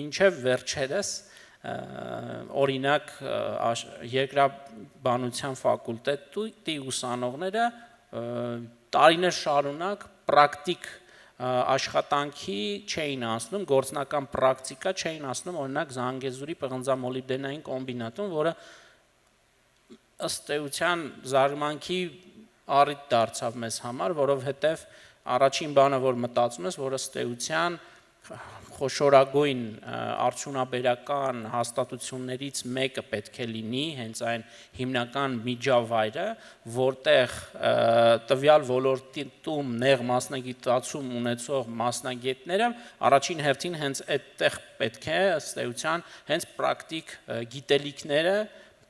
Speaker 5: մինչև վերջերս օրինակ երկրաբանության ֆակուլտետի ուսանողները տարիներ շարունակ պրակտիկ աշխատանքի չէին անցնում, գործնական պրակտիկա չէին անցնում, օրինակ Զանգեզուրի պղնձամոլիբդենային կոմբինատում, որը ըստ էության զարմանքի առիթ դարձավ մեզ համար, որովհետև առաջին բանը, որ մտածում ես, որ ըստ էության խոշորագույն արդյունաբերական հաստատություններից մեկը պետք է լինի հենց այն հիմնական միջավայրը, որտեղ տվյալ ոլորտում նեղ մասնագիտացում ունեցող մասնագետները առաջին հերթին հենց այդտեղ պետք է ըստ էության հենց պրակտիկ գիտելիքները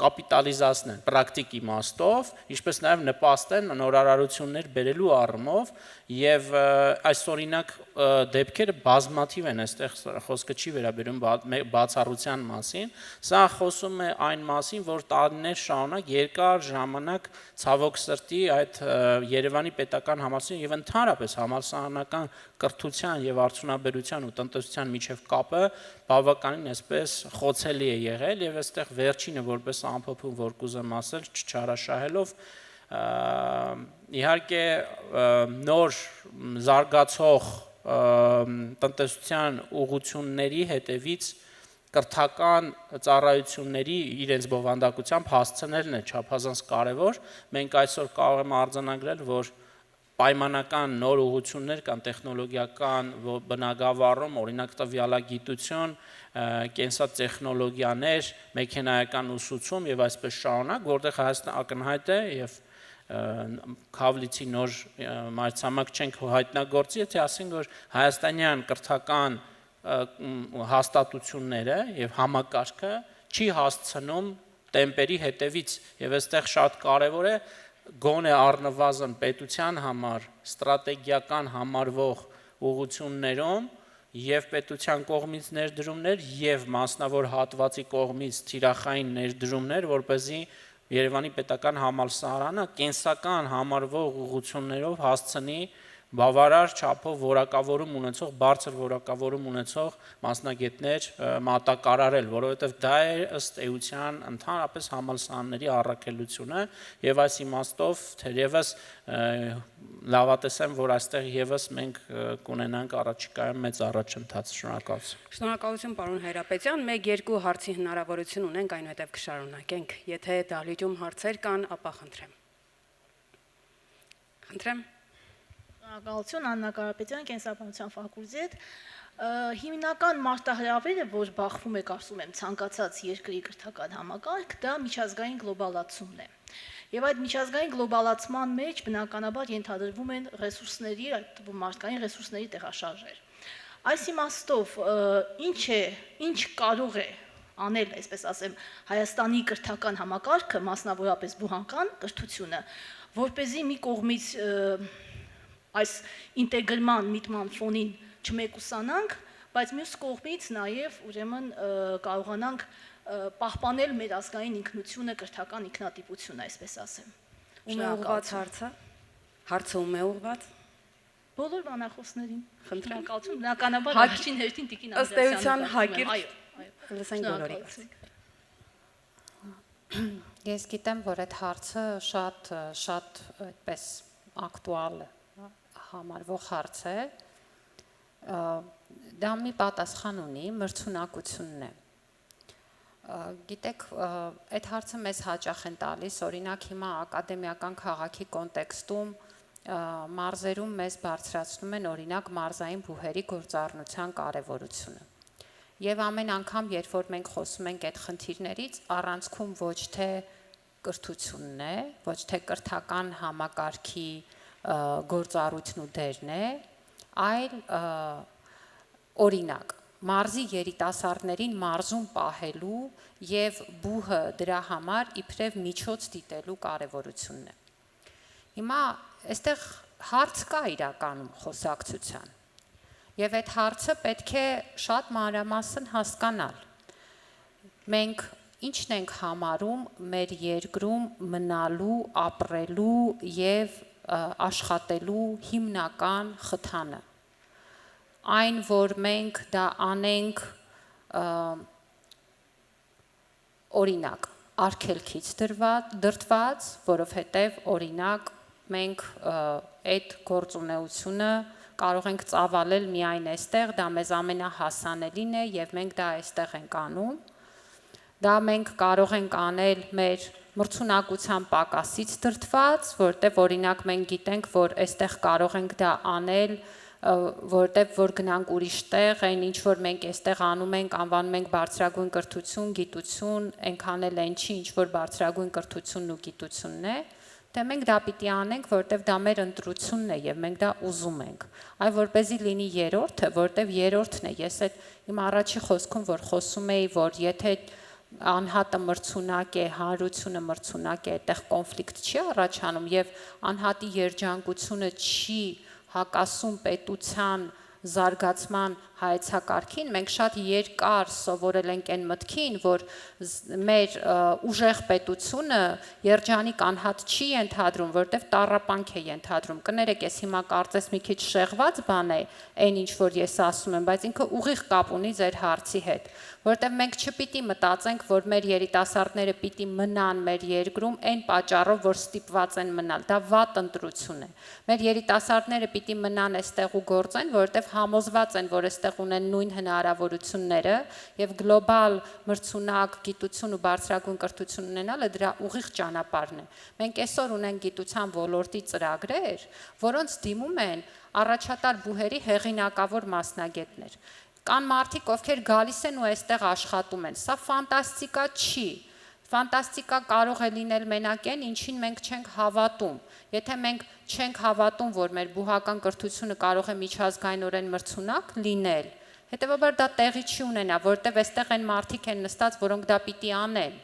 Speaker 5: կապիտալիզացնեն պրակտիկ իմաստով, ինչպես նաև նպաստեն նորարարություններ բերելու առումով եւ այս օրինակ դեպքերը բազմաթիվ են, այստեղ խոսքը չի վերաբերում բացառության մասին, սա խոսում է այն մասին, որ տարիներ շարունակ երկար ժամանակ ցավոք սրտի այդ Երևանի պետական համալսարանի եւ ընդհանրապես համալսարանական կրթության եւ արդյունաբերության ու տնտեսության միջև կապը բավականին այսպես խոցելի է եղել եւ այստեղ վերջինը որպես ամփոփում որ կուզեմ ասել չչարաշահելով իհարկե նոր զարգացող տնտեսության ուղղությունների հետևից կրթական ծառայությունների իրենց բովանդակությամբ հասցնելն է չափազանց կարևոր մենք այսօր կարող եմ արձանագրել որ պայմանական նոր ուղղություններ կան տեխնոլոգիական բնագավառում օրինակ տվյալագիտություն կենսատեխնոլոգիաներ մեքենայական ուսուցում եւ այսպես շարունակ որտեղ Հայաստանը ակնհայտ է եւ Քավլիցի նոր մայրցամաք չենք հայտնագործի, եթե ասենք որ հայաստանյան կրթական հաստատությունները եւ համակարգը չի հասցնում տեմպերի հետևից եւ այստեղ շատ կարեւոր է գոնե առնվազն պետության համար ստրատեգիական համարվող ուղղություններում եւ պետության կողմից ներդրումներ եւ մասնավոր հատվածի կողմից թիրախային ներդրումներ, որպեսզի Երևանի պետական համալսարանը կենսական համարվող ուղղություններով հասցնի բավարար չափով որակավորում ունեցող, բարձր որակավորում ունեցող մասնագետներ մատակարարել, որովհետև դա է ըստ էության ընդհանրապես համալսարանների առաքելությունը եւ այս իմաստով թերևս լավատես եմ, որ այստեղ եւս մենք կունենանք առաջիկայում մեծ առաջընթաց։ Շնորհակալություն։
Speaker 2: Շնորհակալություն պարոն Հայրապետյան, 1-2 հարցի հնարավորություն ունենք, այնուհետև կշարունակենք։ Եթե դահլիճում հարցեր կան, ապա խնդրեմ։
Speaker 6: Շնորհակալություն Աննա Կարապետյան, կենսաբանության ֆակուլտետ։ Հիմնական մարտահրավերը, որ բախվում է, կարծում եմ, ցանկացած երկրի կրթական համակարգ, դա միջազգային գլոբալացումն է։ Եվ այդ միջազգային գլոբալացման մեջ բնականաբար ենթադրվում են ռեսուրսների, այդ թվում մարդկային ռեսուրսների տեղաշարժեր։ Այս իմաստով ինչ կարող է անել, այսպես ասեմ, Հայաստանի կրթական համակարգը, մասնավորապես բուհանական կրթությունը, որպեսզի մի կողմից այս ինտեգրման միտման ֆոնին չմեկուսանանք, բայց մյուս կողմից նաև ուրեմն կարողանանք պահպանել մեր ազգային ինքնությունը, կրթական ինքնատիպությունը, այսպես ասեմ։
Speaker 2: Ում է ուղղված հարցը։ Հարցը ում է ուղղված։
Speaker 6: Բոլոր բանախոսներին։
Speaker 2: Խնդրեմ։
Speaker 6: Բնականաբար առաջին հերթին Տիկին
Speaker 2: Ըստ էության հակիրճ
Speaker 6: այո,
Speaker 2: լսենք բոլորի։
Speaker 3: Ես գիտեմ, որ այդ հարցը շատ այդպես ակտուալ համարվող հարց է, դա մի պատասխան ունի, մրցունակությունն է։ Գիտեք, այդ հարցը մեզ հաճախ են տալիս, օրինակ հիմա ակադեմիական քաղաքի կոնտեքստում մարզերում մեզ բարձրացնում են օրինակ մարզային բուհերի գործառնության կարևորությունը։ Եվ ամեն անգամ, երբ որ մենք խոսում ենք այդ խնդիրներից, առանցքում ոչ թե կրթությունն է, ոչ թե կրթական համակարգի գործառույթն ու դերն է, այլ օրինակ, մարզի երիտասարդներին մարզում պահելու եւ բուհը դրա համար իբրև միջոց դիտելու կարեւորությունն է։ Հիմա այստեղ հարց կա իրականում խոսակցության։ Եվ այդ հարցը պետք է շատ մանրամասն հասկանալ։ Մենք ինչն ենք համարում մեր երկրում մնալու, ապրելու եւ աշխատելու հիմնական խթանը։ Այն, որ մենք դա անենք օրինակ արգելքից դրդված, որովհետև օրինակ մենք այդ գործունեությունը կարող ենք ծավալել միայն այստեղ, դա մեզ ամենահասանելին է եւ մենք դա այստեղ ենք անում։ Դա մենք կարող ենք անել մեր մրցունակության պակասից դրդված, որտեղ օրինակ մենք գիտենք, որ այստեղ կարող ենք դա անել, որտեղ որ գնանք ուրիշ տեղ, այն ինչ որ մենք այստեղ անում ենք, անվանում ենք բարձրագույն կրթություն, գիտություն, այնքան էլ այն չի, ինչ որ բարձրագույն կրթությունն ու գիտությունն է, թե մենք դա պիտի անենք, որտեղ դա մեր ընտրությունն է եւ մենք դա ուզում ենք։ Այ որպեսզի լինի երրորդը, որտեղ երրորդն է, ես այդ իմ առաջի խոսքում որ խոսում էի, որ եթե անհատը մրցունակ է, հանրությունը մրցունակ է, այդտեղ կոնֆլիկտ չի առաջանում եւ անհատի երջանկությունը չի հակասում պետության զարգացման հայեցակարգին, մենք շատ երկար սովորել ենք այն մտքին, որ մեր ուժեղ պետությունը երջանիկ անհատ չի ենթադրում, որտեղ տառապանք է ենթադրում։ Կներեք, ես հիմա կարծես մի քիչ շեղված բան է, այն ինչ որ ես ասում եմ, բայց ինքը ուղիղ կապ ունի ձեր հարցի հետ, որտեղ մենք չպիտի մտածենք, որ մեր երիտասարդները պիտի մնան մեր երկրում այն պատճառով, որ ստիպված են մնալ։ Դա վատ ընտրություն է։ Մեր երիտասարդները պիտի մնան այստեղ ու գործեն, որտեղ համոզված են, որ այստեղ ունեն նույն հնարավորությունները եւ գլոբալ մրցունակ գիտություն ու բարձրագույն կրթություն ունենալը դրա ուղիղ ճանապարհն է։ Մենք այսօր ունենք գիտության ոլորտի ծրագրեր, որոնց դիմում են առաջատար բուհերի հեղինակավոր մասնագետներ։ Կան մարդիկ, ովքեր գալիս են ու այստեղ աշխատում են։ Սա ֆանտաստիկա չի։ Ֆանտաստիկա կարող է լինել մենակ այն, ինչին մենք չենք հավատում։ Եթե մենք չենք հավատում, որ մեր բուհական կրթությունը կարող է միջազգայինորեն մրցունակ լինել, հետեւաբար դա տեղի չի ունենա, որտեղ այստեղ են մարդիկ են նստած, որոնք դա պիտի անեն։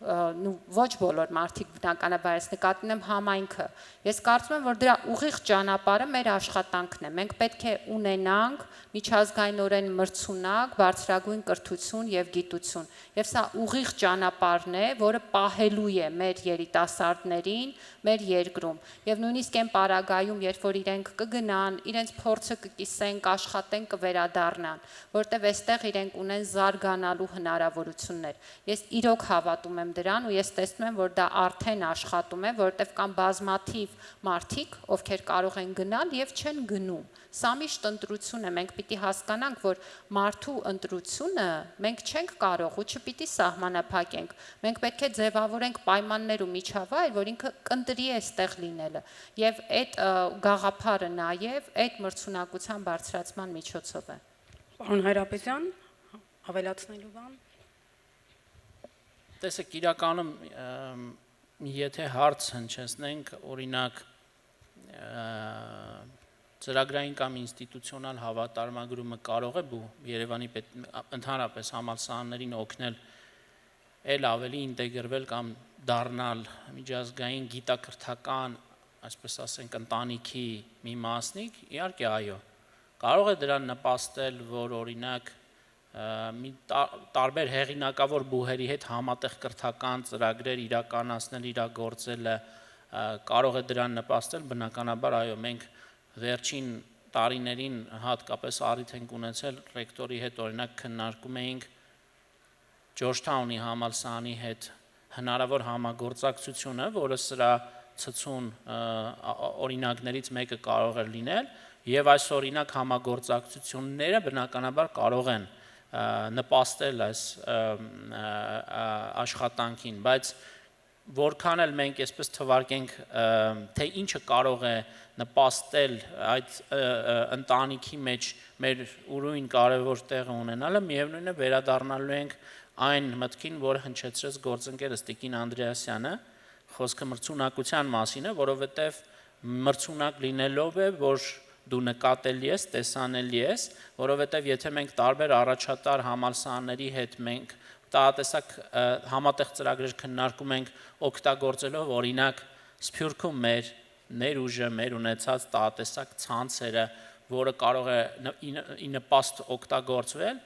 Speaker 3: Ոչ բոլոր մարդիկ բնականաբար ես նկատի ունեմ համայնքը։ Ես կարծում եմ, որ դրա ուղիղ ճանապարհը մեր աշխատանքն է։ Մենք պետք է ունենանք միջազգայինորեն մրցունակ, բարձրագույն կրթություն եւ գիտություն։ Եվ սա ուղիղ ճանապարհն է, որը պահելու է մեր երիտասարդներին մեր երկրում։ Եվ նույնիսկ այն պարագայում, երբ որ իրենք կգնան, իրենց փորձը կկիսեն, կաշխատեն, կվերադառնան, որտեղ այստեղ իրենք ունեն զարգանալու հնարավորություններ։ Ես իրոք հավատում եմ դրան ու ես տեսնում եմ, որ դա արդեն աշխատում է, որտեղ կան բազմաթիվ մարդիկ, ովքեր կարող են գնալ եւ չեն գնում։ Սա միշտ ընտրություն է, մենք պիտի հասկանանք, որ մարդու ընտրությունը մենք չենք կարող ու չպիտի սահմանափակենք։ Մենք պետք է ձևավորենք պայմաններ ու միջավայր, որ ինքը կընտրի այստեղ լինելը եւ այդ գաղափարը նաեւ այդ մրցունակության բարձրացման միջոցով է։
Speaker 2: Պարոն Հայրապետյան, ավելացնելու բան։
Speaker 5: Տեսեք, իրականում եթե հարց հնչեցնենք, օրինակ ծրագրային կամ ինստիտուցիոնալ հավատարմագրումը կարող է Երևանի ընդհանրապես համալսարաններին օգնել էլ ավելի ինտեգրվել կամ դառնալ միջազգային գիտակրթական, այսպես ասենք, ընտանիքի մի մասնիկ, իհարկե այո։ Կարող է դրան նպաստել, որ օրինակ մի տարբեր հեղինակավոր բուհերի հետ համատեղ կրթական ծրագրեր իրականացնել, իրագործելը կարող է դրան նպաստել, բնականաբար այո, մենք վերջին տարիներին հատկապես առիթ ենք ունեցել ռեկտորի հետ օրինակ քննարկում էինք Ջորջթաունի համալսարանի հետ հնարավոր համագործակցությունը, որը սրա ցցուն օրինակներից մեկը կարող է լինել, եւ այս օրինակ համագործակցությունները բնականաբար կարող են նպաստել այս աշխատանքին, բայց որքան էլ մենք այսպես թվարկենք, թե ինչը կարող է նպաստել այդ ընտանիքի մեջ մեր ուրույն կարևոր տեղը ունենալը, միևնույն է վերադառնալու ենք այն մտքին, որը հնչեցրեց գործընկերս Տիկին Անդրեասյանը, խոսքը մրցունակության մասին է, որովհետև մրցունակ լինելով է, որ դու նկատելի ես, տեսանելի ես, որովհետև եթե մենք տարբեր առաջատար համալսարանների հետ մենք տաղատեսակ համատեղ ծրագրեր քննարկում ենք օգտագործելով օրինակ Սփյուռքում մեր ներուժը, մեր ունեցած տաղատեսակ ցանցերը, որը կարող է ի նպաստ օգտագործվել,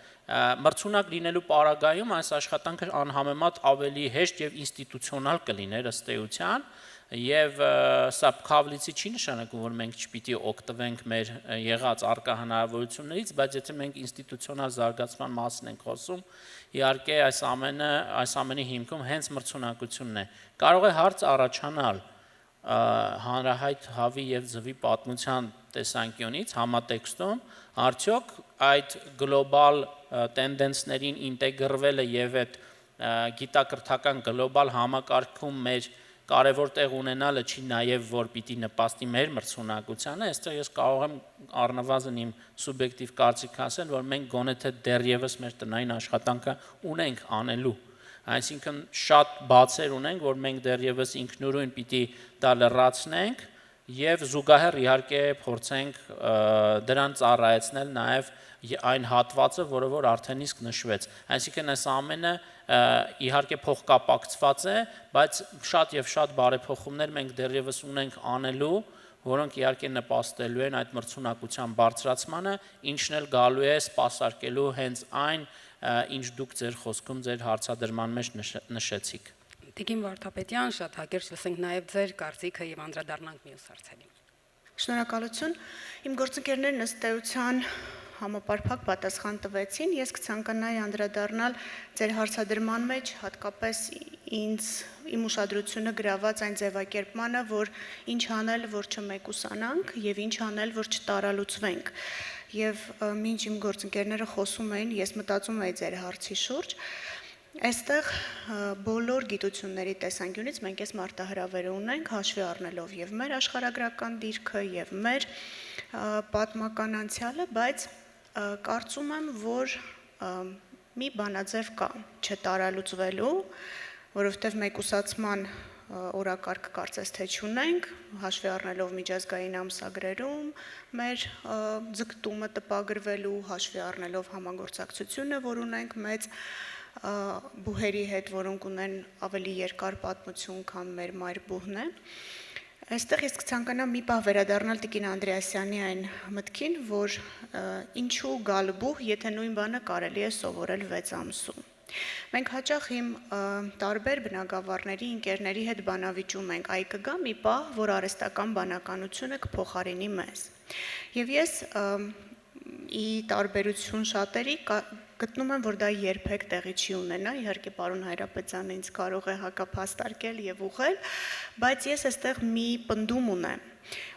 Speaker 5: մրցունակ լինելու պարագայում այս աշխատանքը անհամեմատ ավելի հեշտ եւ ինստիտուցիոնալ կլիներ ըստ էության, եւ սա Քավլիցի չի նշանակում, որ մենք չպիտի օգտվենք մեր եղած արկա հնարավորություններից, բայց եթե մենք ինստիտուցիոնալ զարգացման մասին ենք խոսում, իհարկե այս ամենի հիմքում հենց մրցունակությունն է։ Կարող է հարց առաջանալ հանրահայտ հավի եւ ձվի պատմության տեսանկյունից համատեքստում արդյոք այդ գլոբալ տենդենսներին ինտեգրվելը եւ այդ գիտակրթական գլոբալ համակարգում մեր կարևոր տեղ ունենալը չի նաեւ որ պիտի նպաստի մեր մրցունակությանը, այստեղ ես կարող եմ առնվազն իմ սուբյեկտիվ կարծիքը ասել, որ մենք գոնե թե դեռևս մեր տնային աշխատանքը ունենք անելու, այսինքն շատ բացեր ունենք, որ մենք դեռևս ինքնուրույն պիտի դա լրացնենք եւ զուգահեռ իհարկե փորձենք դրան ծառայեցնել նաեւ այն հատվածը, որը որ արդեն իսկ նշվեց։ Այսինքն այս ամենը իհարկե փոխկապակցված է, բայց շատ եւ շատ բարեփոխումներ մենք դեռևս ունենք անելու, որոնք իհարկե նպաստելու են այդ մրցունակության բարձրացմանը, ինչն էլ գալու է սպասարկելու հենց այն, ինչ դուք ձեր խոսքում ձեր հարցադրման մեջ նշեցիք։
Speaker 2: Տիկին Վարդապետյան, շատ հակիրճ լսենք նաև ձեր կարծիքը եւ անդրադառնանք մյուս հարցերին։
Speaker 4: Շնորհակալություն։ Իմ գործընկերներն ըստ էության համապարփակ պատասխան տվեցին, ես կցանկանայի անդրադառնալ ձեր հարցադրման մեջ հատկապես իմ ուշադրությունը գրաված այն ձևակերպմանը, որ ինչ անել, որ չմեկուսանանք եւ ինչ անել, որ չտարալուծվենք։ Եվ մինչ իմ գործընկերները խոսում էին, ես մտածում էի ձեր հարցի շուրջ, այստեղ բոլոր գիտությունների տեսանկյունից մենք այս մարտահրավերը ունենք հաշվի առնելով եւ մեր աշխարհագրական դիրքը եւ մեր պատմական անցյալը, բայց կարծում եմ, որ մի բանաձև կա չտարալուծվելու, որովհետեւ մեկուսացման օրակարգ կարծես թե չունենք, հաշվի առնելով միջազգային ամսագրերում մեր ձգտումը տպագրվելու, հաշվի առնելով համագործակցությունը, որ ունենք մեծ բուհերի հետ, որոնք ունեն ավելի երկար պատմություն, քան մեր մայր բուհն է։ Այստեղ ես կցանկանամ մի պահ վերադառնալ Տիկին Անդրեասյանի այն մտքին, որ ինչու գալ բուհ, եթե նույն բանը կարելի է սովորել 6 ամսում։ Մենք հաճախ իմ տարբեր բնագավառների ընկերների հետ բանավիճում ենք, այ կգա մի պահ, որ արհեստական բանականությունը կփոխարինի մեզ։ Եվ ես ի տարբերություն շատերի գտնում եմ, որ դա երբեք տեղի չի ունենա, իհարկե պարոն Հայրապետյանը ինձ կարող է հակափաստարկել եւ ուղղել, բայց ես այստեղ մի պնդում ունեմ։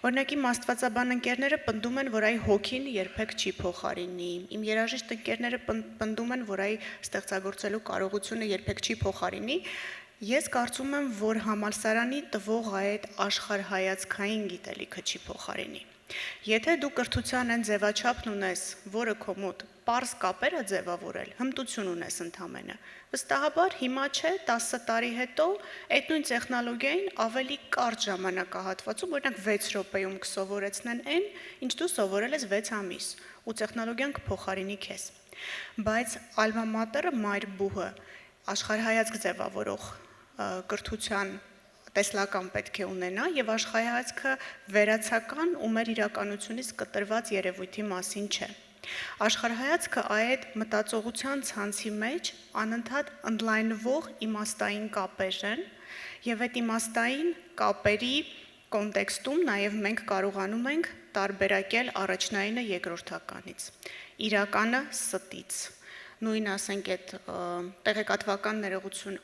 Speaker 4: Օրինակ իմ աստվածաբան ընկերները պնդում են, որ այ հոգին երբեք չի փոխարինի։ Իմ երաժիշտ ընկերները պնդում են, որ այ ստեղծագործելու կարողությունը երբեք չի փոխարինի։ Ես կարծում եմ, որ համալսարանի տվող այդ աշխարհայացքային գիտելիքը չի փոխարինի։ Եթե դու կրթության այն ձևաչափն ունես, որը քո մոտ պարզ կապեր է ձևավորել, հմտություն ունես ընդամենը, վստահաբար հիմա չէ 10 տարի հետո այդ նույն տեխնոլոգիային ավելի կարճ ժամանակահատվածում, օրինակ 6 րոպեում կսովորեցնեն այն, ինչ դու սովորել ես 6 ամիս, ու տեխնոլոգիան կփոխարինի քեզ։ Բայց ալմա մատերը մայր բուհը աշխարհայացք ձևավորող կրթության տեսլական պետք է ունենա եւ աշխարհայացքը վերացական ու մեր իրականությունից կտրված երևույթի մասին չէ։ Աշխարհայացքը այդ մտածողության ցանցի մեջ անընդհատ ընդլայնվող իմաստային կապեր են եւ այդ իմաստային կապերի կոնտեքստում նաեւ մենք կարողանում ենք տարբերակել առաջնայինը երկրորդականից, իրականը ստից, նույն ասենք այդ տեղեկատվական ներողություն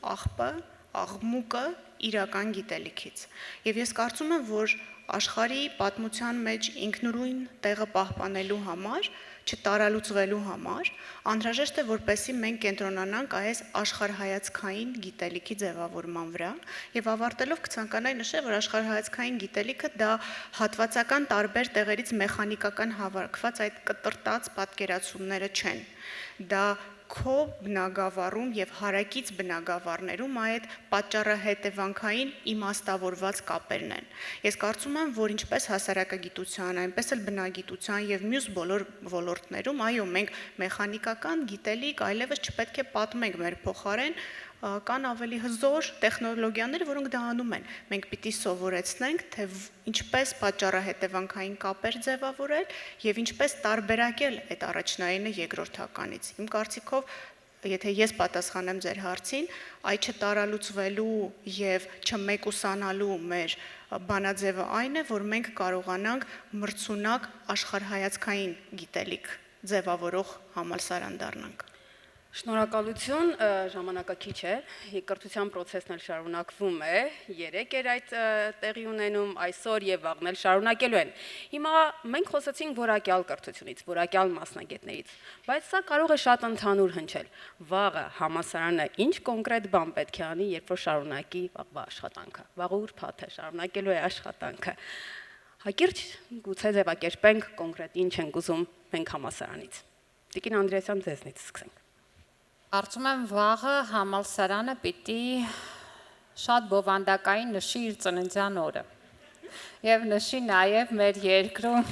Speaker 4: աղմուկը իրական գիտելիքից։ Եվ ես կարծում եմ, որ աշխարհի պատմության մեջ ինքնուրույն տեղը պահպանելու համար, չտարալուծվելու համար, անհրաժեշտ է, որպեսզի մենք կենտրոնանանք այս աշխարհայացքային գիտելիքի ձևավորման վրա, եւ ավարտելով կցանկանայի նշել, որ աշխարհայացքային գիտելիքը դա հատվածական տարբեր տեղերից մեխանիկական հավաքված այդ կտրտած պատկերացումները չեն։ Դա քո բնագավառում եւ հարակից բնագավառներում այդ պատճառահետևանքային իմաստավորված կապերն են։ Ես կարծում եմ, որ ինչպես հասարակագիտության, այնպես էլ բնագիտության եւ մյուս բոլոր ոլորտներում, այո, մենք մեխանիկական գիտելիք այլևս չպետք է պատմենք մեր փոխարեն, կան ավելի հզոր տեխնոլոգիաներ, որոնք դա անում են։ Մենք պիտի սովորեցնենք, թե ինչպես պատճառահետևանքային կապեր ձևավորել եւ ինչպես տարբերակել այդ առաջնայինը երկրորդականից։ Իմ կարծիքով, եթե ես պատասխանեմ ձեր հարցին, այդ չտարալուծվելու եւ չմեկուսանալու մեր բանաձևը այն է, որ մենք կարողանանք մրցունակ աշխարհայացքային գիտելիք ձևավորող համալսարան դառնանք։
Speaker 2: Շնորհակալություն, ժամանակը քիչ է, կրթության process-ն էլ շարունակվում է, երեք էր այդ տեղի ունենում, այսօր եւ վաղն էլ շարունակելու են։ Հիմա մենք խոսեցինք որակյալ կրթությունից, որակյալ մասնագետներից, բայց սա կարող է շատ ընդհանուր հնչել։ Վաղը համալսարանը ինչ կոնկրետ բան պետք է անի, երբ որ շարունակի վաղվա աշխատանքը։ Վաղը ուրբաթ է, շարունակելու է աշխատանքը։ Հակիրճ գուցե ձևակերպենք կոնկրետ ինչ ենք ուզում մենք համալսարանից։ Տիկին Անդրեասյան, ձեզնից սկսենք։
Speaker 3: Կարծում եմ վաղը համալսարանը պիտի շատ բովանդակային նշի իր ծննդյան օրը եւ նշի նաեւ մեր երկրում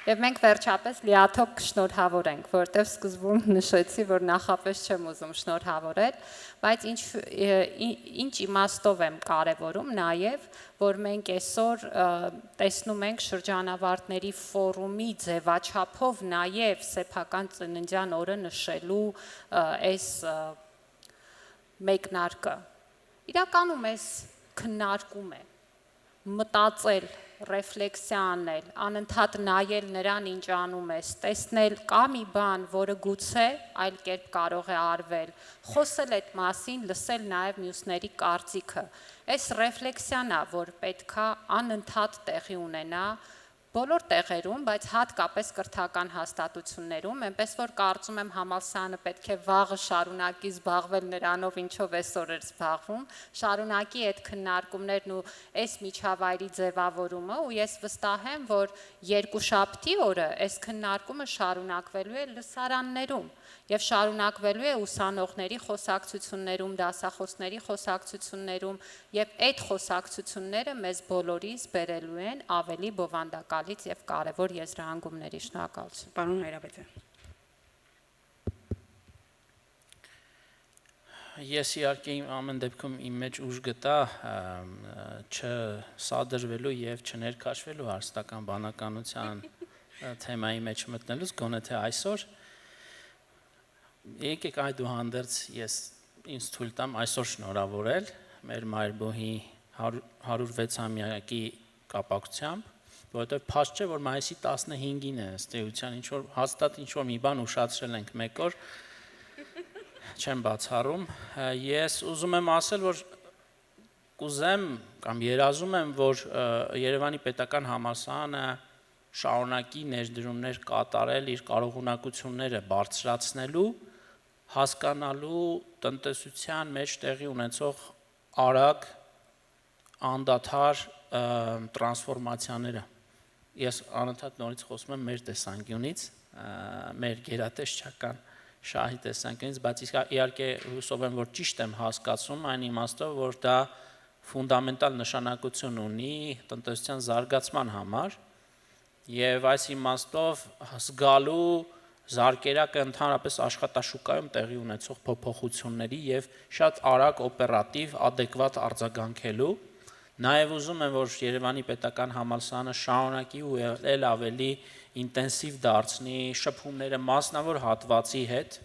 Speaker 3: Եվ մենք վերջապես լիաթոք կշնորհավորենք, որտեղ սկզբում նշեցի, որ նախապես չեմ ուզում շնորհավորել, բայց ինչ իմաստով եմ կարևորում նաև, որ մենք այսօր տեսնում ենք շրջանավարտների ֆորումի ձևաչափով նաև սեփական ծննդյան օրը նշելու այս մեկնարկը։ Իրականում այս քննարկում է, մտածել, ռեֆլեքսիա անել, անընդհատ նայել նրան, ինչ անում ես, տեսնել կա մի բան, որը գուցե այլ կերպ կարող է արվել, խոսել այդ մասին, լսել նաև մյուսների կարծիքը։ Այս ռեֆլեքսիան է, որ պետքա անընդհատ տեղի ունենա բոլոր տեղերում, բայց հատկապես կրթական հաստատություններում, այնպես որ կարծում եմ համալսարանը պետք է վաղը շարունակի զբաղվել նրանով, ինչով այսօր էր զբաղվում, շարունակի այդ քննարկումներն ու այս միջավայրի ձևավորումը, ու ես վստահ եմ, որ երկուշաբթի օրը այս քննարկումը շարունակվելու է լսարաններում եւ շարունակվելու է ուսանողների խոսակցություններում, դասախոսների խոսակցություններում եւ այդ խոսակցությունները մեզ բոլորիս բերելու են ավելի բովանդակալից եւ կարեւոր եզրահանգումների։ Շնորհակալություն։
Speaker 2: Պարոն Հայրապետյան։
Speaker 5: Ես իհարկե ամեն դեպքում իմ մեջ ուժ գտա չսադրվելու եւ չներքաշվելու հարստական բանականության թեմայի մեջ մտնելուց, գոնե թե այսօր եկեք այդուհանդերձ ես ինձ թույլ տամ այսօր շնորհավորել մեր Մայրբոհի 106-ամյակի կապակցությամբ, որովհետև փաստ չէ, որ մայիսի 15-ին է ըստ էության ինչ-որ հաստատ ինչ-որ մի բան ուշացրել ենք մեկ օր, չեմ բացառում, ես ուզում եմ ասել, որ կուզեմ կամ երազում եմ, որ Երևանի պետական համալսարանը շարունակի ներդրումներ կատարել իր կարողունակությունները բարձրացնելու, հասկանալու տնտեսության մեջ տեղի ունեցող արագ, անդադար տրանսֆորմացիաները։ Ես անընդհատ նորից խոսում եմ մեր տեսանկյունից, մեր գերատեսչական շահի տեսանկյունից, բայց իհարկե հուսով եմ, որ ճիշտ եմ հասկացում այն իմաստով, որ դա ֆունդամենտալ նշանակություն ունի տնտեսության զարգացման համար, եւ այս իմաստով զգալու զարկերակը ընդհանրապես աշխատաշուկայում տեղի ունեցող փոփոխությունների եւ շատ արագ օպերատիվ, ադեկվատ արձագանքելու, նաեւ ուզում եմ, որ Երևանի պետական համալսարանը շարունակի ու ել ավելի ինտենսիվ դարձնի շփումները մասնավոր հատվածի հետ,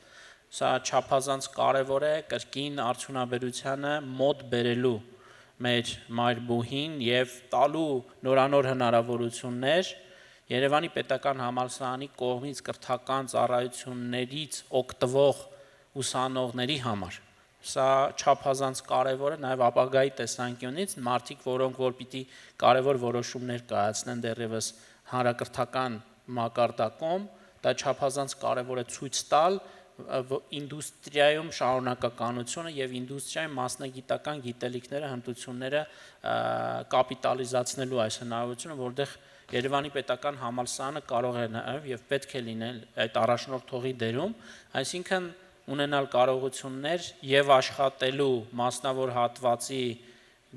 Speaker 5: սա չափազանց կարեւոր է կրկին արդյունաբերությանը մոտ բերելու մեր Մայրբոհին եւ տալու նորանոր հնարավորություններ Երևանի պետական համալսարանի կողմից կրթական ծառայություններից օգտվող ուսանողների համար։ Սա չափազանց կարևոր է նաև ապագայի տեսանկյունից, մարդիկ, որոնք որ պիտի կարևոր որոշումներ կայացնեն դեռևս հանրակրթական մակարդակում, դա չափազանց կարևոր է ցույց տալ ինդուստրիայում շարունակականությունը եւ ինդուստրիայում մասնագիտական գիտելիքները, հմտությունները կապիտալիզացնելու այս հնարավորությունը, որտեղ Երևանի պետական համալսարանը կարող է նաև եւ պետք է լինել այդ առաջնորդողի դերում, այսինքն ունենալ կարողություններ եւ աշխատելու մասնավոր հատվածի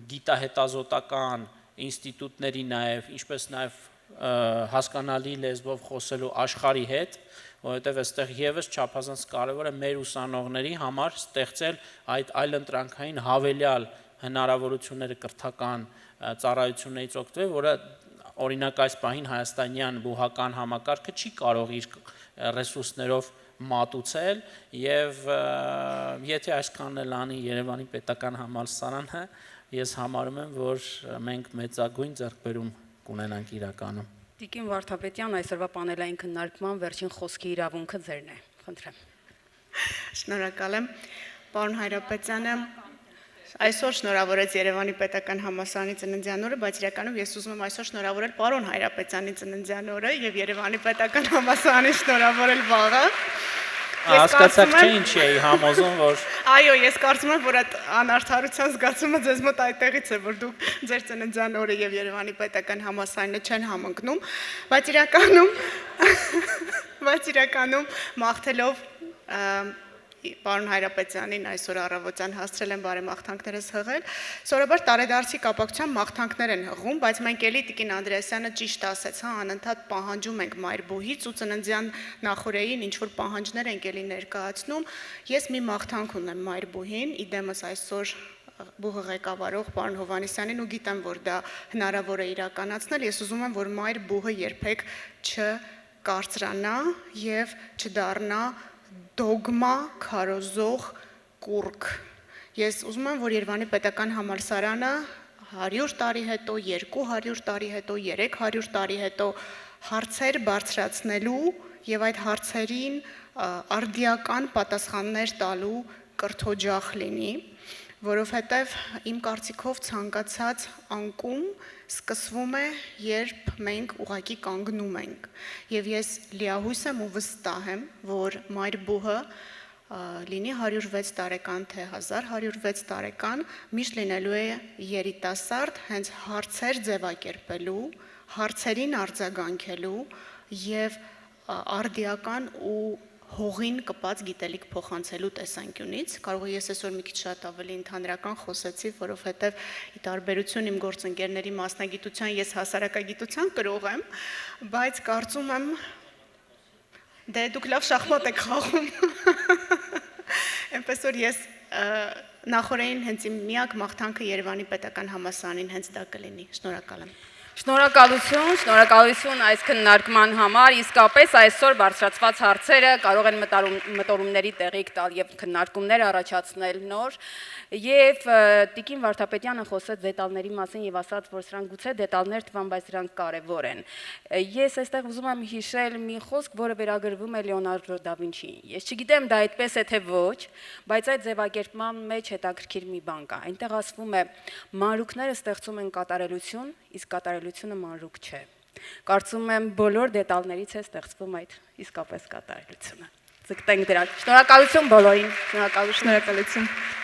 Speaker 5: գիտահետազոտական ինստիտուտների նաև, ինչպես նաև հասկանալի լեզվով խոսելու աշխարհի հետ, որովհետև այստեղ եւս չափազանց կարևոր է մեր ուսանողների համար ստեղծել այդ այլընտրանքային հավելյալ հնարավորությունները կրթական ծառայություններից օգտվել, որը օրինակ այս պահին հայաստանյան բուհական համակարգը չի կարող իր ռեսուրսներով մատուցել եւ եթե այսքանն էլ անի Երևանի պետական համալսարանը, ես համարում եմ, որ մենք մեծագույն ձեռքբերում կունենանք իրականում։
Speaker 2: Տիկին Վարդապետյան, այսօրվա պանելային քննարկման վերջին խոսքի իրավունքը ձերն է։ Խնդրեմ։
Speaker 4: Շնորհակալ եմ, պարոն Հայրապետյանը։ Այսօր շնորհավորեց Երևանի պետական համալսարանի ծննդյան օրը, բայց իրականում ես ուզում եմ այսօր շնորհավորել պարոն Հայրապետյանի ծննդյան օրը եւ Երևանի պետական համալսարանի շնորհավորել վաղը։
Speaker 5: Հասկացաք չէ ինչի էի համոզում, որ
Speaker 4: Այո, ես կարծում եմ, որ այդ անարդարության զգացումը ձեզ մոտ այդտեղից է, որ դուք ձեր ծննդյան օրը եւ Երևանի պետական համալսարանը չեն համընկնում, բայց իրականում մաղթելով պարոն Հայրապետյանին այսօր առավոտյան հասցրել են բարեմաղթանքներս հղել, սովորաբար տարեդարձի կապակցությամբ մաղթանքներ են հղում, բայց մենք էլի Տիկին Անդրեասյանը ճիշտ ասեց, անընդհատ պահանջում ենք մայրբուհից ու ծննդյան նախօրեին ինչ-որ պահանջներ ենք էլի ներկայացնում, ես մի մաղթանք ունեմ մայրբուհին, իդեմս այսօր բուհը ղեկավարող պարոն Հովհաննիսյանին ու գիտեմ, որ դա հնարավոր է իրականացնել, ես ուզում եմ, որ մայրբուհը երբեք չկարծրանա եւ չդառնա դոգմա քարոզող կուրկ։ Ես ուզում եմ, որ Երևանի պետական համալսարանը 100 տարի հետո, 200 տարի հետո, 300 տարի հետո հարցեր բարձրացնելու եւ այդ հարցերին արդիական պատասխաններ տալու կրթօջախ լինի, որովհետեւ իմ կարծիքով ցանկացած անկում սկսվում է, երբ մենք ուղակի կանգնում ենք։ Եվ ես լիահույս եմ ու վստահ եմ, որ մայրբուհը լինի 106 տարեկան թե 1106 տարեկան, միշտ լինելու է երիտասարդ, հենց հարցեր ձևակերպելու, հարցերին արձագանքելու եւ արդիական ու հողին կպած գիտելիք փոխանցելու տեսանկյունից, կարող է ես այսօր մի քիչ շատ ավելի ընդհանրական խոսեցի, որովհետև ի տարբերություն իմ գործընկերների մասնագիտության ես հասարակագիտության կրող եմ, բայց կարծում եմ դե դուք լավ շախմատ եք խաղում։ Այնպես որ ես նախորդին հենց իմ միակ մաղթանքը Երևանի պետական համալսարանին հենց դա կլինի։ Շնորհակալ եմ։
Speaker 2: Շնորհակալություն այս քննարկման համար, իսկապես այսօր բարձրացված հարցերը կարող են մտորումների տեղիք տալ եւ քննարկումներ առաջացնել նոր եւ Տիկին Վարդապետյանը խոսեց դետալների մասին եւ ասաց, որ սրանք գուցե դետալներ թվան, բայց սրանք կարեւոր են։ Ես այստեղ ուզում եմ հիշել մի խոսք, որը վերագրվում է Լեոնարդո դա Վինչիին։ Ես չգիտեմ դա այդպես է թե ոչ, բայց այդ ձևակերպման մեջ հետաքրքիր մի բան կա։ Այնտեղ ասվում է մանրուքները ստեղծում են կատարելություն, իսկ կատարելությունը մանրուք չէ։ Կարծում եմ բոլոր դետալներից է ստեղծվում այդ իսկապես կատարելությունը։ Ձգտենք դրան։ Շնորհակալություն բոլորին։
Speaker 1: Շնորհակալություն։